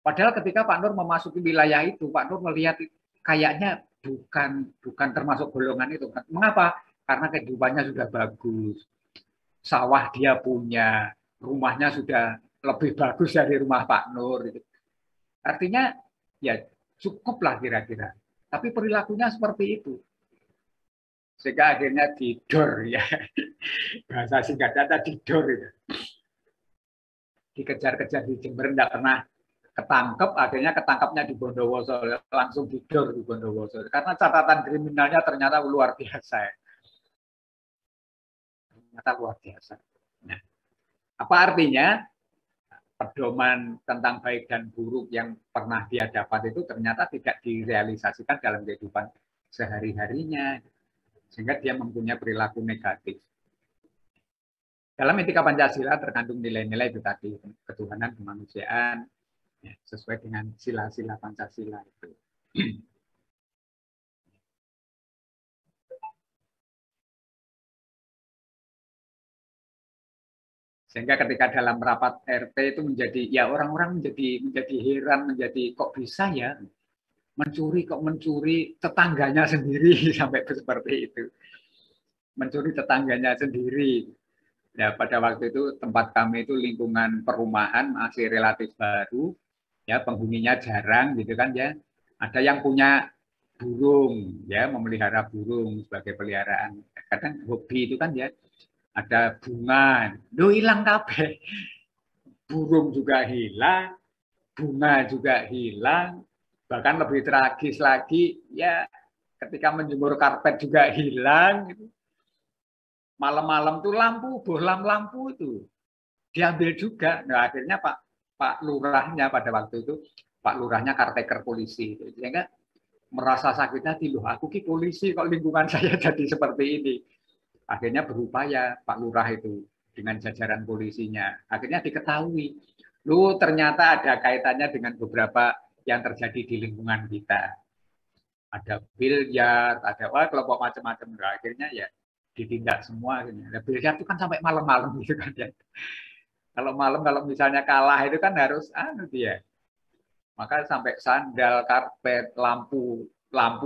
Padahal ketika Pak Nur memasuki wilayah itu, Pak Nur melihat kayaknya bukan termasuk golongan itu. Mengapa? Karena kehidupannya sudah bagus. Sawah dia punya, rumahnya sudah lebih bagus dari rumah Pak Nur. Artinya ya cukuplah kira-kira. Tapi perilakunya seperti itu. Sehingga akhirnya didor ya. Bahasa singkatnya tadi didor itu. Dikejar-kejar di Jember tidak pernah ketangkep, akhirnya ketangkapnya di Bondowoso, langsung didor di Bondowoso. Karena catatan kriminalnya ternyata luar biasa. Ternyata luar biasa. Nah, apa artinya? Pedoman tentang baik dan buruk yang pernah dia dapat itu ternyata tidak direalisasikan dalam kehidupan sehari-harinya, sehingga dia mempunyai perilaku negatif. Dalam etika Pancasila terkandung nilai-nilai itu tadi, ketuhanan, kemanusiaan, ya, sesuai dengan sila-sila Pancasila itu. Sehingga ketika dalam rapat RT itu menjadi, ya orang-orang menjadi heran, menjadi kok bisa ya mencuri tetangganya sendiri sampai seperti itu. Mencuri tetangganya sendiri. Ya, pada waktu itu tempat kami itu lingkungan perumahan masih relatif baru, ya penghuninya jarang gitu kan ya. Ada yang punya burung, ya memelihara burung sebagai peliharaan. Kadang hobi itu kan ya, ada bunga, lo hilang kabeh. Burung juga hilang, bunga juga hilang, bahkan lebih tragis lagi ya ketika menjemur karpet juga hilang. Malam-malam tuh bohlam lampu itu diambil juga. Nah, akhirnya Pak Lurahnya pada waktu itu, Pak Lurahnya caretaker polisi. Sehingga merasa sakit hati, loh aku ki polisi kok lingkungan saya jadi seperti ini. Akhirnya berupaya Pak Lurah itu dengan jajaran polisinya. Akhirnya diketahui, loh ternyata ada kaitannya dengan beberapa yang terjadi di lingkungan kita. Ada biliar, ada kelompok macam-macam. Nah, akhirnya ya ditindak semua. Nah, biliar itu kan sampai malam-malam gitu kan ya. Kalau malam kalau misalnya kalah itu kan harus dia. Maka sampai sandal, karpet, lampu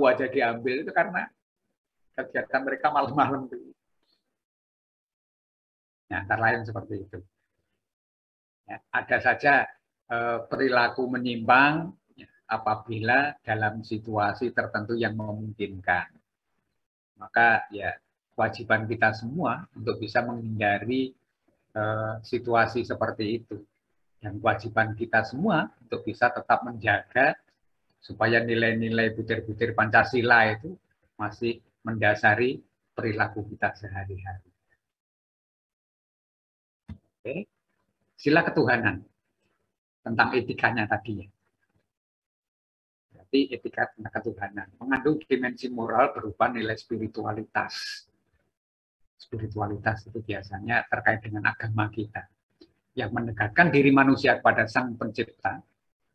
aja diambil itu karena kegiatan mereka malam-malam itu. Ya, antara lain seperti itu. Ya, ada saja perilaku menyimpang ya, apabila dalam situasi tertentu yang memungkinkan. Maka ya kewajiban kita semua untuk bisa menghindari situasi seperti itu. Dan kewajiban kita semua untuk bisa tetap menjaga supaya nilai-nilai butir-butir Pancasila itu masih mendasari perilaku kita sehari-hari. Oke. Sila ketuhanan tentang etikanya tadi ya. Berarti etika tentang ketuhanan mengandung dimensi moral berupa nilai spiritualitas. Spiritualitas itu biasanya terkait dengan agama kita yang mendekatkan diri manusia kepada Sang Pencipta,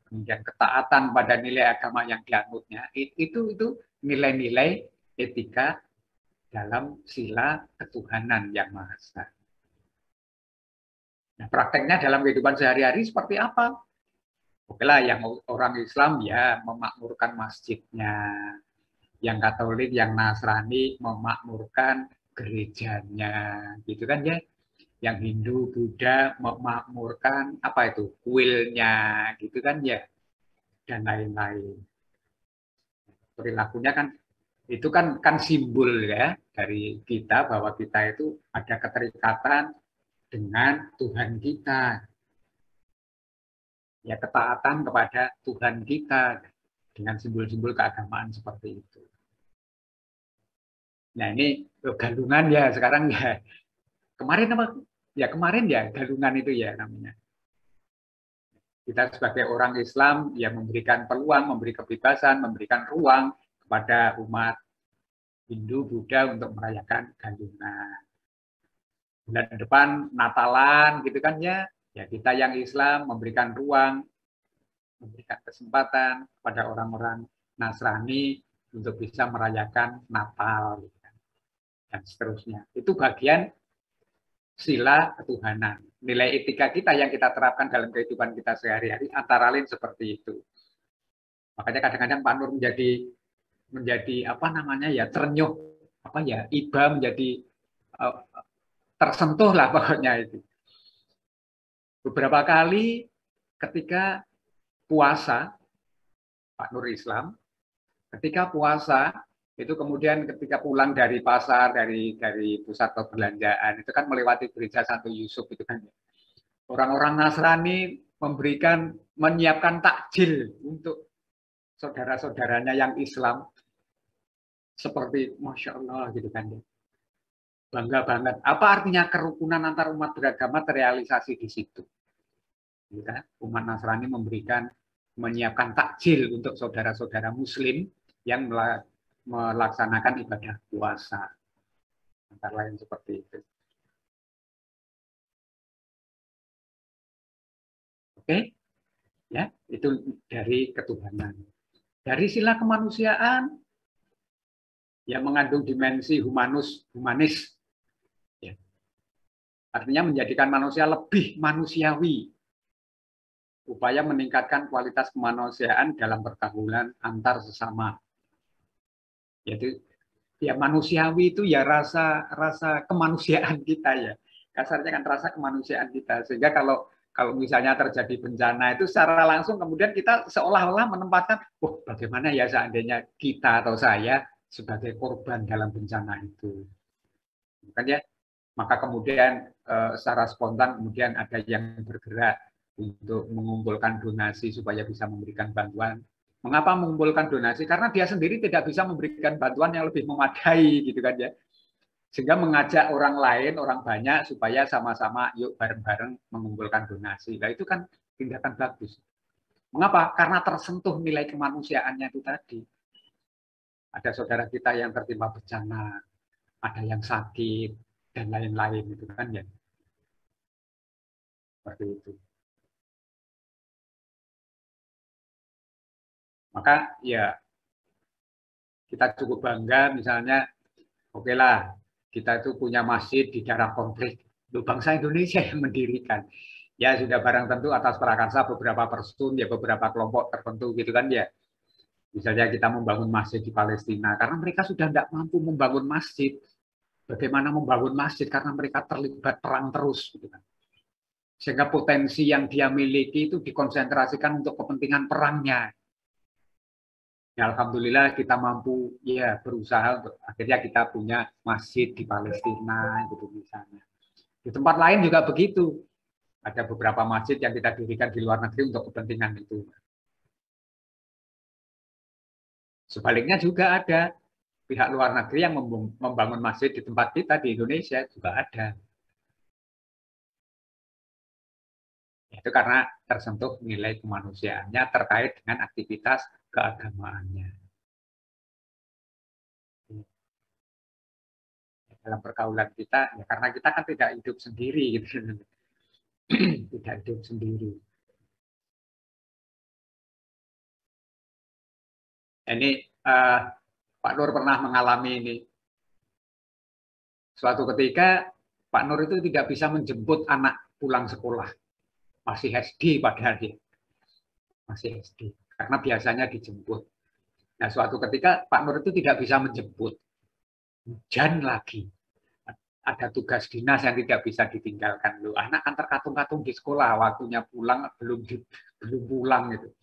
kemudian ketaatan pada nilai agama yang dianutnya, itu nilai-nilai etika dalam sila ketuhanan yang Maha Esa. Nah, prakteknya dalam kehidupan sehari-hari seperti apa? Oke lah, yang orang Islam ya memakmurkan masjidnya, yang Katolik, yang Nasrani memakmurkan gerejanya, gitu kan ya. Yang Hindu, Buddha memakmurkan apa itu kuilnya, gitu kan ya, dan lain-lain. Perilakunya kan itu kan simbol ya dari kita bahwa kita itu ada keterikatan dengan Tuhan kita, ya ketaatan kepada Tuhan kita dengan simbol-simbol keagamaan seperti itu. Nah ini galungan ya sekarang ya, kemarin apa ya, kemarin ya galungan itu ya namanya. Kita sebagai orang Islam ya memberikan peluang, memberi kebebasan, memberikan ruang kepada umat Hindu, Buddha untuk merayakan galungan. Bulan depan Natalan gitu kan ya, ya kita yang Islam memberikan ruang, memberikan kesempatan kepada orang-orang Nasrani untuk bisa merayakan Natal gitu kan, dan seterusnya. Itu bagian sila ketuhanan. Nilai etika kita yang kita terapkan dalam kehidupan kita sehari-hari antara lain seperti itu. Makanya kadang-kadang Pak Nur menjadi apa namanya ya, terenyuh, apa ya, iba menjadi tersentuh lah pokoknya itu. Beberapa kali ketika puasa, Pak Nur Islam, ketika puasa itu kemudian ketika pulang dari pasar, dari pusat perbelanjaan, itu kan melewati gereja Santo Yusuf itu kan. Orang-orang Nasrani menyiapkan takjil untuk saudara-saudaranya yang Islam, seperti Masya Allah gitu kan. Bangga banget. Apa artinya kerukunan antar umat beragama terrealisasi di situ. Umat Nasrani menyiapkan takjil untuk saudara-saudara Muslim yang melaksanakan ibadah puasa, antara lain seperti itu. Oke, ya itu dari ketuhanan. Dari sila kemanusiaan yang mengandung dimensi humanis, ya. Artinya menjadikan manusia lebih manusiawi. Upaya meningkatkan kualitas kemanusiaan dalam pergaulan antar sesama. Yaitu ya manusiawi itu ya rasa kemanusiaan kita ya. Kasarnya kan rasa kemanusiaan kita. Sehingga kalau misalnya terjadi bencana itu secara langsung kemudian kita seolah-olah menempatkan, bagaimana ya seandainya kita atau saya sebagai korban dalam bencana itu. Kan ya? Maka kemudian secara spontan kemudian ada yang bergerak untuk mengumpulkan donasi supaya bisa memberikan bantuan. Mengapa mengumpulkan donasi? Karena dia sendiri tidak bisa memberikan bantuan yang lebih memadai, gitu kan ya. Sehingga mengajak orang lain, orang banyak, supaya sama-sama yuk bareng-bareng mengumpulkan donasi. Nah itu kan tindakan bagus. Mengapa? Karena tersentuh nilai kemanusiaannya itu tadi. Ada saudara kita yang tertimpa bencana, ada yang sakit, dan lain-lain, itu kan ya. Seperti itu. Maka ya kita cukup bangga misalnya, oke lah, kita itu punya masjid di daerah konflik. Bangsa Indonesia yang mendirikan. Ya sudah barang tentu atas prakarsa beberapa person, ya beberapa kelompok tertentu gitu kan ya. Misalnya kita membangun masjid di Palestina, karena mereka sudah tidak mampu membangun masjid. Bagaimana membangun masjid? Karena mereka terlibat perang terus. Gitu kan. Sehingga potensi yang dia miliki itu dikonsentrasikan untuk kepentingan perangnya. Ya, alhamdulillah kita mampu ya berusaha untuk akhirnya kita punya masjid di Palestina gitu misalnya. Di tempat lain juga begitu. Ada beberapa masjid yang kita dirikan di luar negeri untuk kepentingan itu. Sebaliknya juga ada pihak luar negeri yang membangun masjid di tempat kita di Indonesia juga ada. Itu karena tersentuh nilai kemanusiaannya terkait dengan aktivitas keagamaannya. Dalam pergaulan kita, ya karena kita kan tidak hidup sendiri, gitu. Tidak hidup sendiri. Ini Pak Nur pernah mengalami ini. Suatu ketika Pak Nur itu tidak bisa menjemput anak pulang sekolah. Masih SD padahal dia. Masih SD. Karena biasanya dijemput. Nah, suatu ketika Pak Nur itu tidak bisa menjemput. Hujan lagi. Ada tugas dinas yang tidak bisa ditinggalkan. Loh, anak kan terkatung-katung di sekolah, waktunya pulang belum pulang gitu.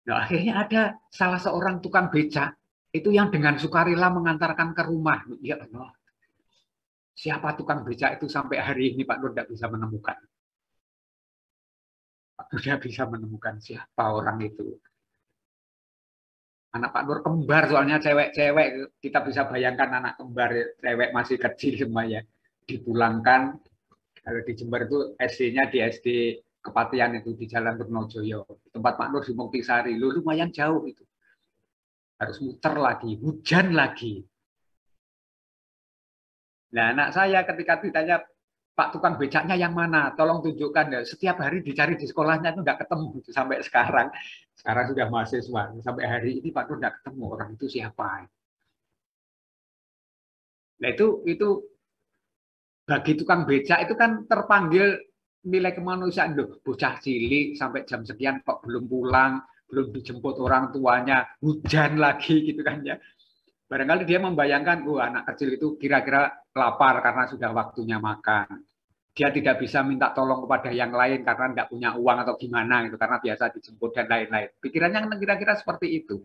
Nah, akhirnya ada salah seorang tukang becak itu yang dengan sukarela mengantarkan ke rumah. Ya Allah, siapa tukang becak itu sampai hari ini Pak Nur tidak bisa menemukan. Pak Nur tidak bisa menemukan siapa orang itu. Anak Pak Nur kembar, soalnya cewek-cewek, kita bisa bayangkan anak kembar, cewek masih kecil semuanya, dipulangkan. Kalau di Jember itu SD-nya di SD Kepatian itu di Jalan Trunojoyo. Tempat Pak Nur di Muktisari, lumayan jauh itu. Harus muter lagi, hujan lagi. Nah, anak saya ketika ditanya, Pak tukang becaknya yang mana? Tolong tunjukkan. Ya, setiap hari dicari di sekolahnya itu nggak ketemu sampai sekarang. Sekarang sudah mahasiswa. Sampai hari ini Pak Nur nggak ketemu orang itu siapa. Nah itu bagi tukang becak itu kan terpanggil nilai kemanusiaan. Loh, bocah cilik sampai jam sekian kok belum pulang, belum dijemput orang tuanya, hujan lagi gitu kan ya. Barangkali dia membayangkan, anak kecil itu kira-kira lapar karena sudah waktunya makan. Dia tidak bisa minta tolong kepada yang lain karena tidak punya uang atau gimana gitu, karena biasa dijemput dan lain-lain. Pikirannya kira-kira seperti itu.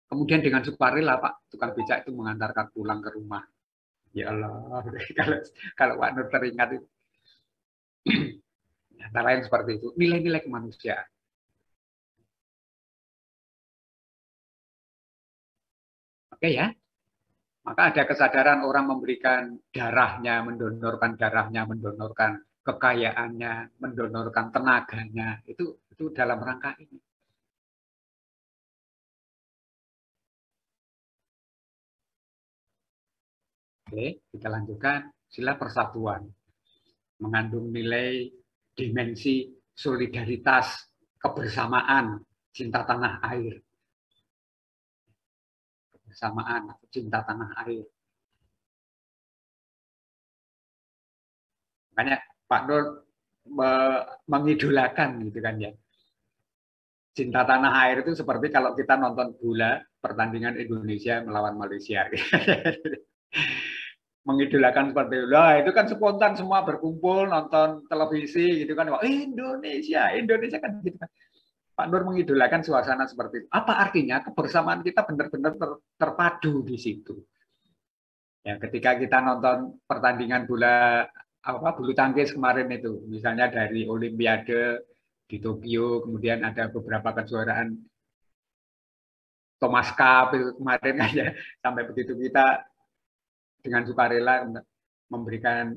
Kemudian dengan sukarela Pak tukang becak itu mengantarkan pulang ke rumah. Ya Allah, kalau Pak Nur teringat itu. Antara lain seperti itu, nilai-nilai kemanusiaan. Oke ya. Maka ada kesadaran orang memberikan darahnya, mendonorkan kekayaannya, mendonorkan tenaganya. Itu dalam rangka ini. Oke, kita lanjutkan. Sila persatuan. Mengandung nilai dimensi solidaritas, kebersamaan, cinta tanah air. Kebersamaan, cinta tanah air. Makanya Pak Nur mengidolakan gitu kan ya. Cinta tanah air itu seperti kalau kita nonton bola pertandingan Indonesia melawan Malaysia. Mengidolakan seperti itu. Lah, itu kan spontan semua berkumpul nonton televisi gitu kan. Wah, Indonesia kan gitu kan. Pak Nur mengidolakan suasana seperti itu. Apa artinya? Kebersamaan kita benar-benar terpadu di situ. Ya, ketika kita nonton pertandingan bola bulu tangkis kemarin itu, misalnya dari Olimpiade di Tokyo, kemudian ada beberapa kejuaraan Thomas Cup itu kemarin aja, sampai begitu kita dengan sukarela memberikan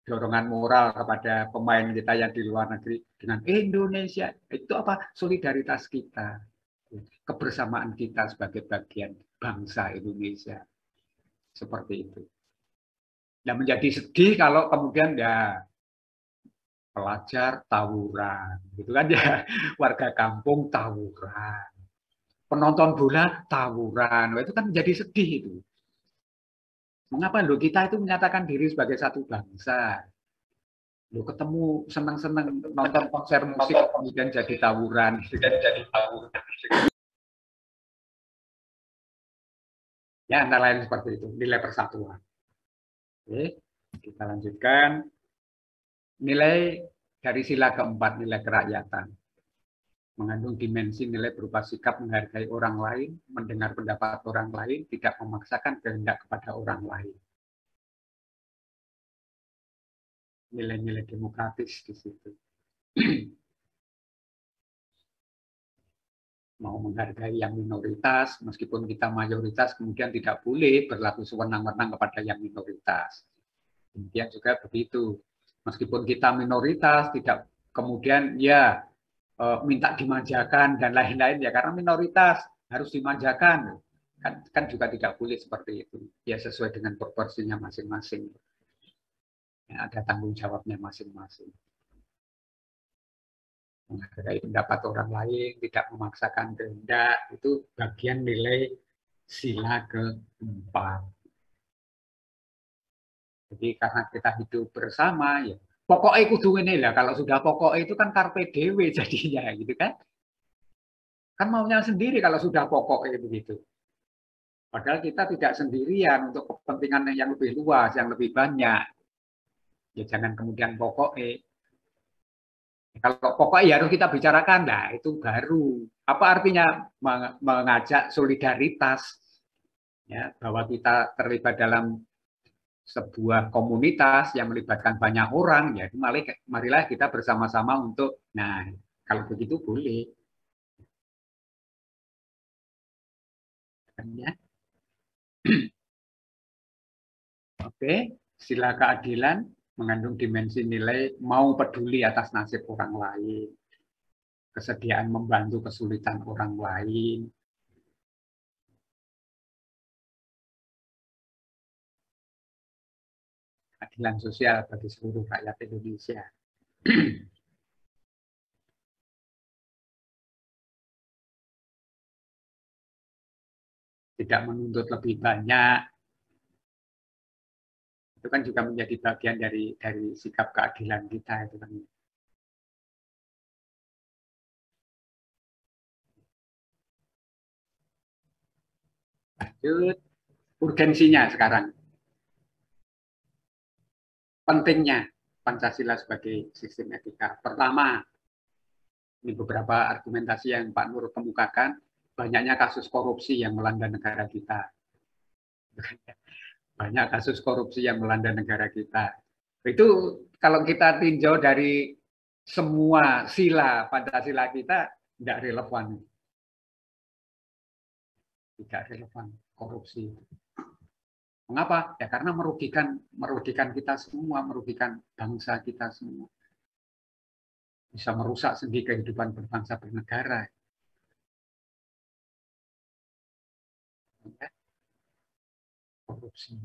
dorongan moral kepada pemain kita yang di luar negeri dengan Indonesia. Itu apa? Solidaritas kita, kebersamaan kita sebagai bagian bangsa Indonesia. Seperti itu. Nah, menjadi sedih kalau kemudian ya pelajar tawuran, gitu kan ya, warga kampung tawuran, penonton bola tawuran, itu kan menjadi sedih itu. Mengapa lo kita itu menyatakan diri sebagai satu bangsa? Lo ketemu senang-senang nonton konser musik kemudian jadi tawuran, Ya, antara lain seperti itu, nilai persatuan. Oke, kita lanjutkan. Nilai dari sila keempat, nilai kerakyatan. Mengandung dimensi nilai berupa sikap menghargai orang lain, mendengar pendapat orang lain, tidak memaksakan kehendak kepada orang lain. Nilai-nilai demokratis di situ. Mau menghargai yang minoritas, meskipun kita mayoritas, kemudian tidak boleh berlaku sewenang-wenang kepada yang minoritas. Kemudian juga begitu, meskipun kita minoritas, tidak kemudian ya minta dimanjakan dan lain-lain ya, karena minoritas harus dimanjakan, kan juga tidak boleh seperti itu. Ya sesuai dengan proporsinya masing-masing. Ya, ada tanggung jawabnya masing-masing. Menghargai pendapat orang lain, tidak memaksakan kehendak, itu bagian nilai sila keempat. Jadi karena kita hidup bersama, ya pokoknya kudu ini lah. Kalau sudah pokoknya itu kan carpe diewe jadinya, gitu kan? Kan maunya sendiri kalau sudah pokok begitu. Padahal kita tidak sendirian untuk kepentingan yang lebih luas, yang lebih banyak. Ya jangan kemudian pokok. Kalau pokok ya harus kita bicarakan, nah itu baru. Apa artinya mengajak solidaritas? Ya, bahwa kita terlibat dalam sebuah komunitas yang melibatkan banyak orang, ya marilah kita bersama-sama untuk, nah kalau begitu boleh. Ya. Oke, sila keadilan mengandung dimensi nilai mau peduli atas nasib orang lain, kesediaan membantu kesulitan orang lain, keadilan sosial bagi seluruh rakyat Indonesia. Tidak menuntut lebih banyak, itu kan juga menjadi bagian dari sikap keadilan kita itu kan. Lanjut, urgensinya sekarang. Pentingnya Pancasila sebagai sistem etika. Pertama, ini beberapa argumentasi yang Pak Nur kemukakan, banyaknya kasus korupsi yang melanda negara kita. Banyak kasus korupsi yang melanda negara kita. Itu kalau kita tinjau dari semua sila Pancasila kita, tidak relevan. Tidak relevan korupsi. Mengapa? Ya karena merugikan kita semua, merugikan bangsa kita semua. Bisa merusak sendi kehidupan berbangsa bernegara. Korupsi.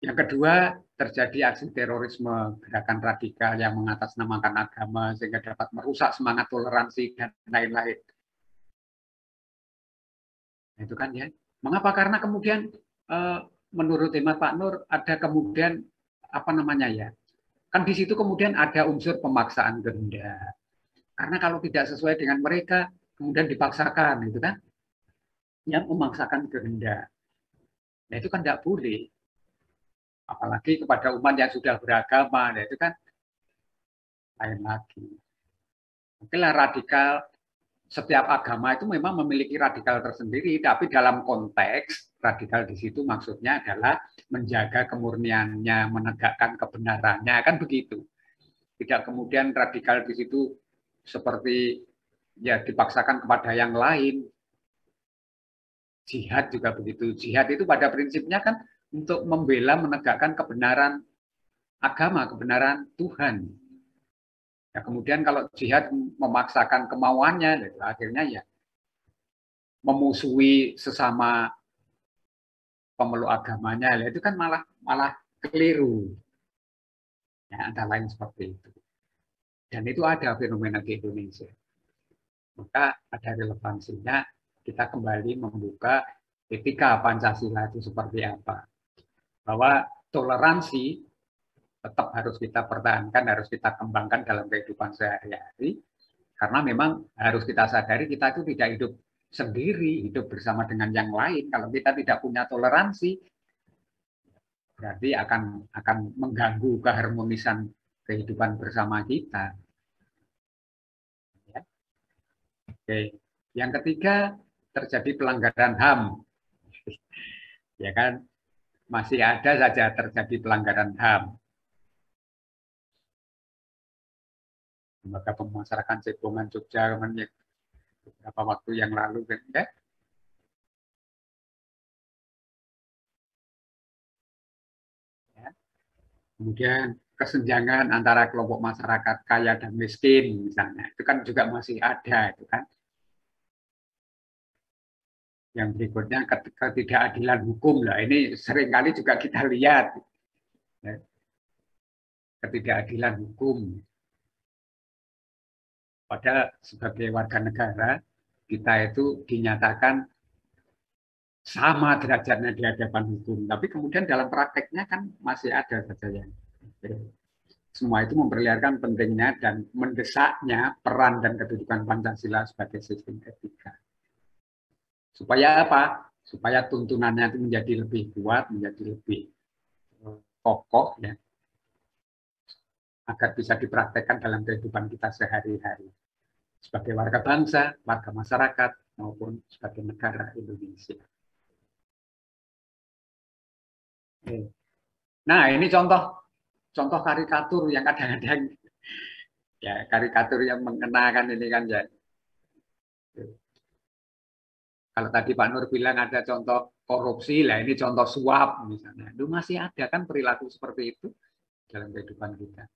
Yang kedua, terjadi aksi terorisme, gerakan radikal yang mengatasnamakan agama sehingga dapat merusak semangat toleransi dan lain-lain. Itu kan ya. Mengapa? Karena kemudian menurut hemat Pak Nur ada kemudian apa namanya ya? Kan di situ kemudian ada unsur pemaksaan kehendak. Karena kalau tidak sesuai dengan mereka kemudian dipaksakan, itu kan? Yang memaksakan kehendak. Nah itu kan tidak boleh. Apalagi kepada umat yang sudah beragama, nah itu kan lain lagi. Mungkinlah radikal, setiap agama itu memang memiliki radikal tersendiri, tapi dalam konteks radikal di situ maksudnya adalah menjaga kemurniannya, menegakkan kebenarannya, kan begitu. Tidak kemudian radikal di situ seperti ya dipaksakan kepada yang lain. Jihad juga begitu. Jihad itu pada prinsipnya kan untuk membela, menegakkan kebenaran agama, kebenaran Tuhan. Ya, kemudian kalau jihad memaksakan kemauannya, akhirnya ya memusuhi sesama pemeluk agamanya, itu kan malah keliru. Ya, antara lain seperti itu. Dan itu ada fenomena di Indonesia. Maka ada relevansinya kita kembali membuka etika Pancasila itu seperti apa. Bahwa toleransi tetap harus kita pertahankan, harus kita kembangkan dalam kehidupan sehari-hari. Karena memang harus kita sadari kita itu tidak hidup sendiri, hidup bersama dengan yang lain. Kalau kita tidak punya toleransi, berarti akan mengganggu keharmonisan kehidupan bersama kita. Ya. Oke. Yang ketiga, terjadi pelanggaran HAM. Ya kan? Masih ada saja terjadi pelanggaran HAM. Lembaga Pemasyarakatan Cekungan Jogja beberapa waktu yang lalu kan ya. Ya. Kemudian kesenjangan antara kelompok masyarakat kaya dan miskin misalnya, itu kan juga masih ada itu kan. Yang berikutnya ketidakadilan hukum lah, ini seringkali juga kita lihat ya. Ketidakadilan hukum. Padahal sebagai warga negara kita itu dinyatakan sama derajatnya di hadapan hukum, tapi kemudian dalam prakteknya kan masih ada saja yang Semua itu memperlihatkan pentingnya dan mendesaknya peran dan kedudukan Pancasila sebagai sistem etika. Supaya apa? Supaya tuntunannya itu menjadi lebih kuat, menjadi lebih kokoh, ya, agar bisa dipraktekkan dalam kehidupan kita sehari-hari sebagai warga bangsa, warga masyarakat, maupun sebagai negara Indonesia. Nah, ini contoh karikatur yang kadang-kadang, ya, karikatur yang mengenakan ini kan, ya. Kalau tadi Pak Nur bilang ada contoh korupsi, lah ini contoh suap misalnya. Itu masih ada kan perilaku seperti itu dalam kehidupan kita.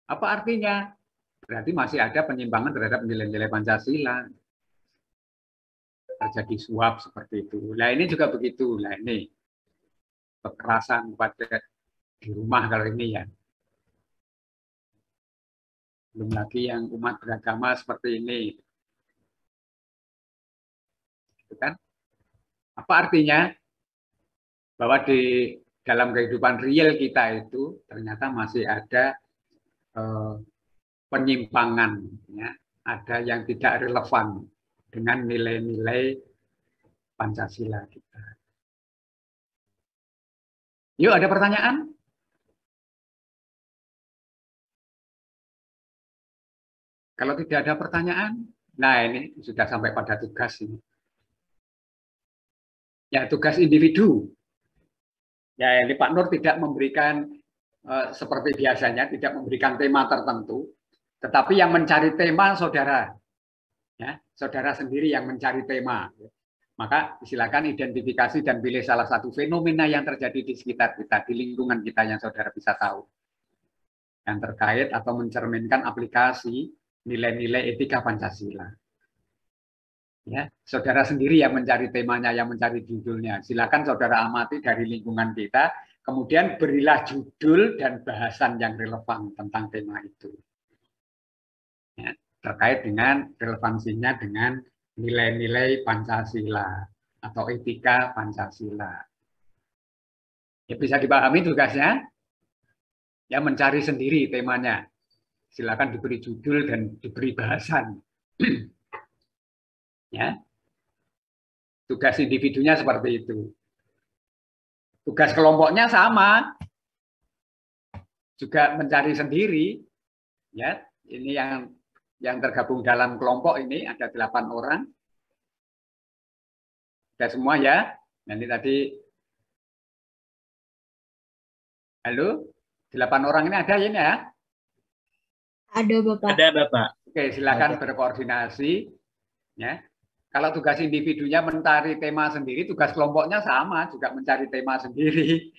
Apa artinya? Berarti masih ada penyimpangan terhadap nilai-nilai Pancasila. Terjadi suap seperti itu. Nah ini juga begitu. Nah ini kekerasan pada di rumah kalau ini, ya. Belum lagi yang umat beragama seperti ini. Itu kan? Apa artinya? Bahwa di dalam kehidupan real kita itu ternyata masih ada penyimpangan, ya. Ada yang tidak relevan dengan nilai-nilai Pancasila kita. Yuk, ada pertanyaan? Kalau tidak ada pertanyaan, nah ini sudah sampai pada tugas ini. Ya, tugas individu. Ya, ini Pak Nur tidak memberikan seperti biasanya, tidak memberikan tema tertentu, tetapi yang mencari tema saudara. Ya, saudara sendiri yang mencari tema. Maka silakan identifikasi dan pilih salah satu fenomena yang terjadi di sekitar kita, di lingkungan kita yang saudara bisa tahu. Yang terkait atau mencerminkan aplikasi nilai-nilai etika Pancasila. Ya, saudara sendiri yang mencari temanya, yang mencari judulnya. Silakan saudara amati dari lingkungan kita, kemudian berilah judul dan bahasan yang relevan tentang tema itu. Ya, terkait dengan relevansinya dengan nilai-nilai Pancasila atau etika Pancasila. Ya, bisa dipahami tugasnya? Ya, mencari sendiri temanya. Silakan diberi judul dan diberi bahasan. Ya. Tugas individunya seperti itu. Tugas kelompoknya sama. Juga mencari sendiri. Ya, ini yang tergabung dalam kelompok ini ada 8 orang. Sudah semua ya. Nanti tadi halo, 8 orang ini ada ini ya? Ada Bapak. Ada Bapak. Oke, silakan berkoordinasi. Ya. Kalau tugas individunya mencari tema sendiri, tugas kelompoknya sama, juga mencari tema sendiri.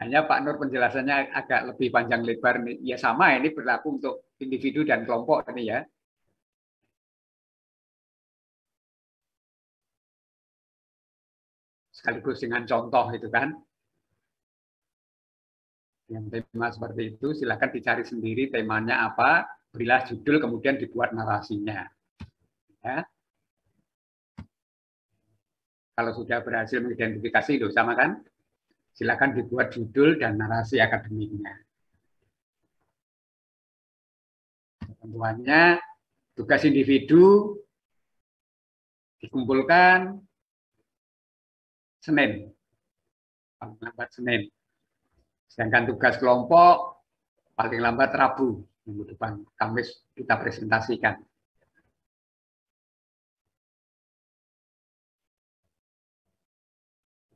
Hanya Pak Nur penjelasannya agak lebih panjang lebar. Ya sama, ini berlaku untuk individu dan kelompok ini ya. Sekaligus dengan contoh itu kan. Yang tema seperti itu, silakan dicari sendiri temanya apa, berilah judul, kemudian dibuat narasinya. Ya. Kalau sudah berhasil mengidentifikasi, itu sama kan? Silakan dibuat judul dan narasi akademiknya. Tentuannya tugas individu dikumpulkan Senin, paling lambat Senin. Sedangkan tugas kelompok paling lambat Rabu minggu depan, Kamis kita presentasikan.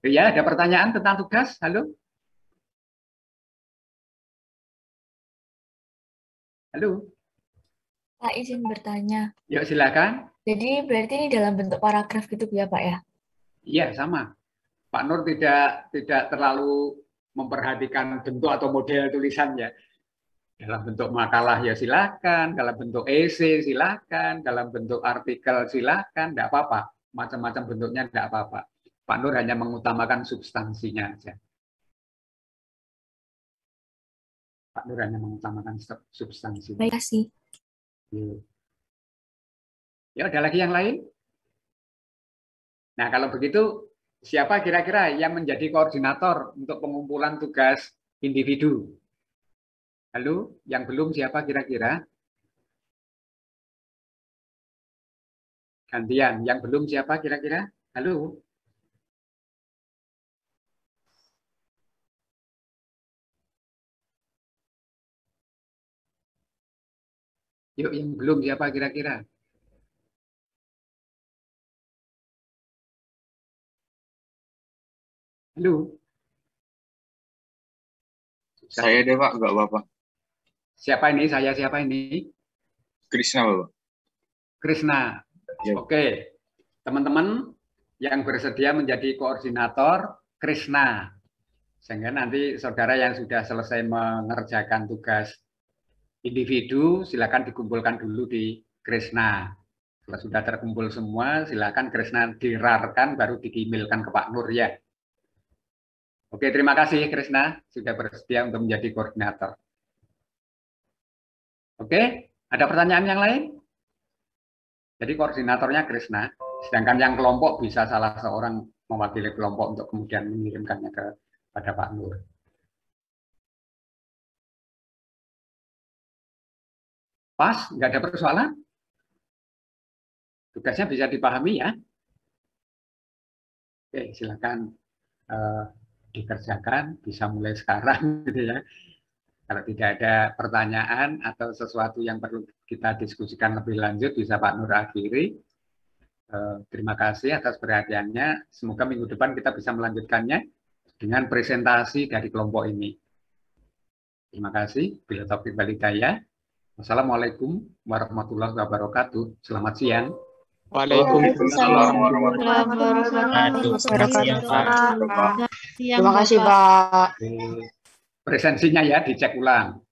Ya, ada pertanyaan tentang tugas? Halo? Halo? Pak, izin bertanya. Yuk, silakan. Jadi berarti ini dalam bentuk paragraf gitu ya, Pak ya? Iya, sama. Pak Nur tidak terlalu memperhatikan bentuk atau model tulisannya. Dalam bentuk makalah ya silakan, dalam bentuk esai silakan, dalam bentuk artikel silakan, tidak apa-apa. Macam-macam bentuknya tidak apa-apa. Pak Nur hanya mengutamakan substansinya saja. Pak Nur hanya mengutamakan substansi. Baik, kasih. Ya, ada lagi yang lain? Nah, kalau begitu, siapa kira-kira yang menjadi koordinator untuk pengumpulan tugas individu? Halo, yang belum siapa kira-kira? Gantian, yang belum siapa kira-kira? Halo? Yuk, yang belum siapa kira-kira? Halo? Saya deh Pak, nggak apa-apa. Siapa ini? Saya siapa ini? Krishna Bapak. Krishna. Ya. Oke, teman-teman yang bersedia menjadi koordinator Krishna. Sehingga nanti saudara yang sudah selesai mengerjakan tugas individu, silakan dikumpulkan dulu di Krishna. Kalau sudah terkumpul semua, silakan Krishna dirarkan, baru dikirimkan ke Pak Nur ya. Oke, terima kasih Krishna sudah bersedia untuk menjadi koordinator. Oke, ada pertanyaan yang lain? Jadi koordinatornya Krishna, sedangkan yang kelompok bisa salah seorang mewakili kelompok untuk kemudian mengirimkannya kepada Pak Nur. Pas, nggak ada persoalan? Tugasnya bisa dipahami ya? Oke, silakan dikerjakan, bisa mulai sekarang gitu ya. Kalau tidak ada pertanyaan atau sesuatu yang perlu kita diskusikan lebih lanjut, bisa Pak Nur akhiri. Terima kasih atas perhatiannya. Semoga minggu depan kita bisa melanjutkannya dengan presentasi dari kelompok ini. Terima kasih. Bila taufiq wal hidayah. Wassalamualaikum warahmatullahi wabarakatuh. Selamat siang. Waalaikumsalam. Terima kasih, Pak. Presensinya ya dicek ulang.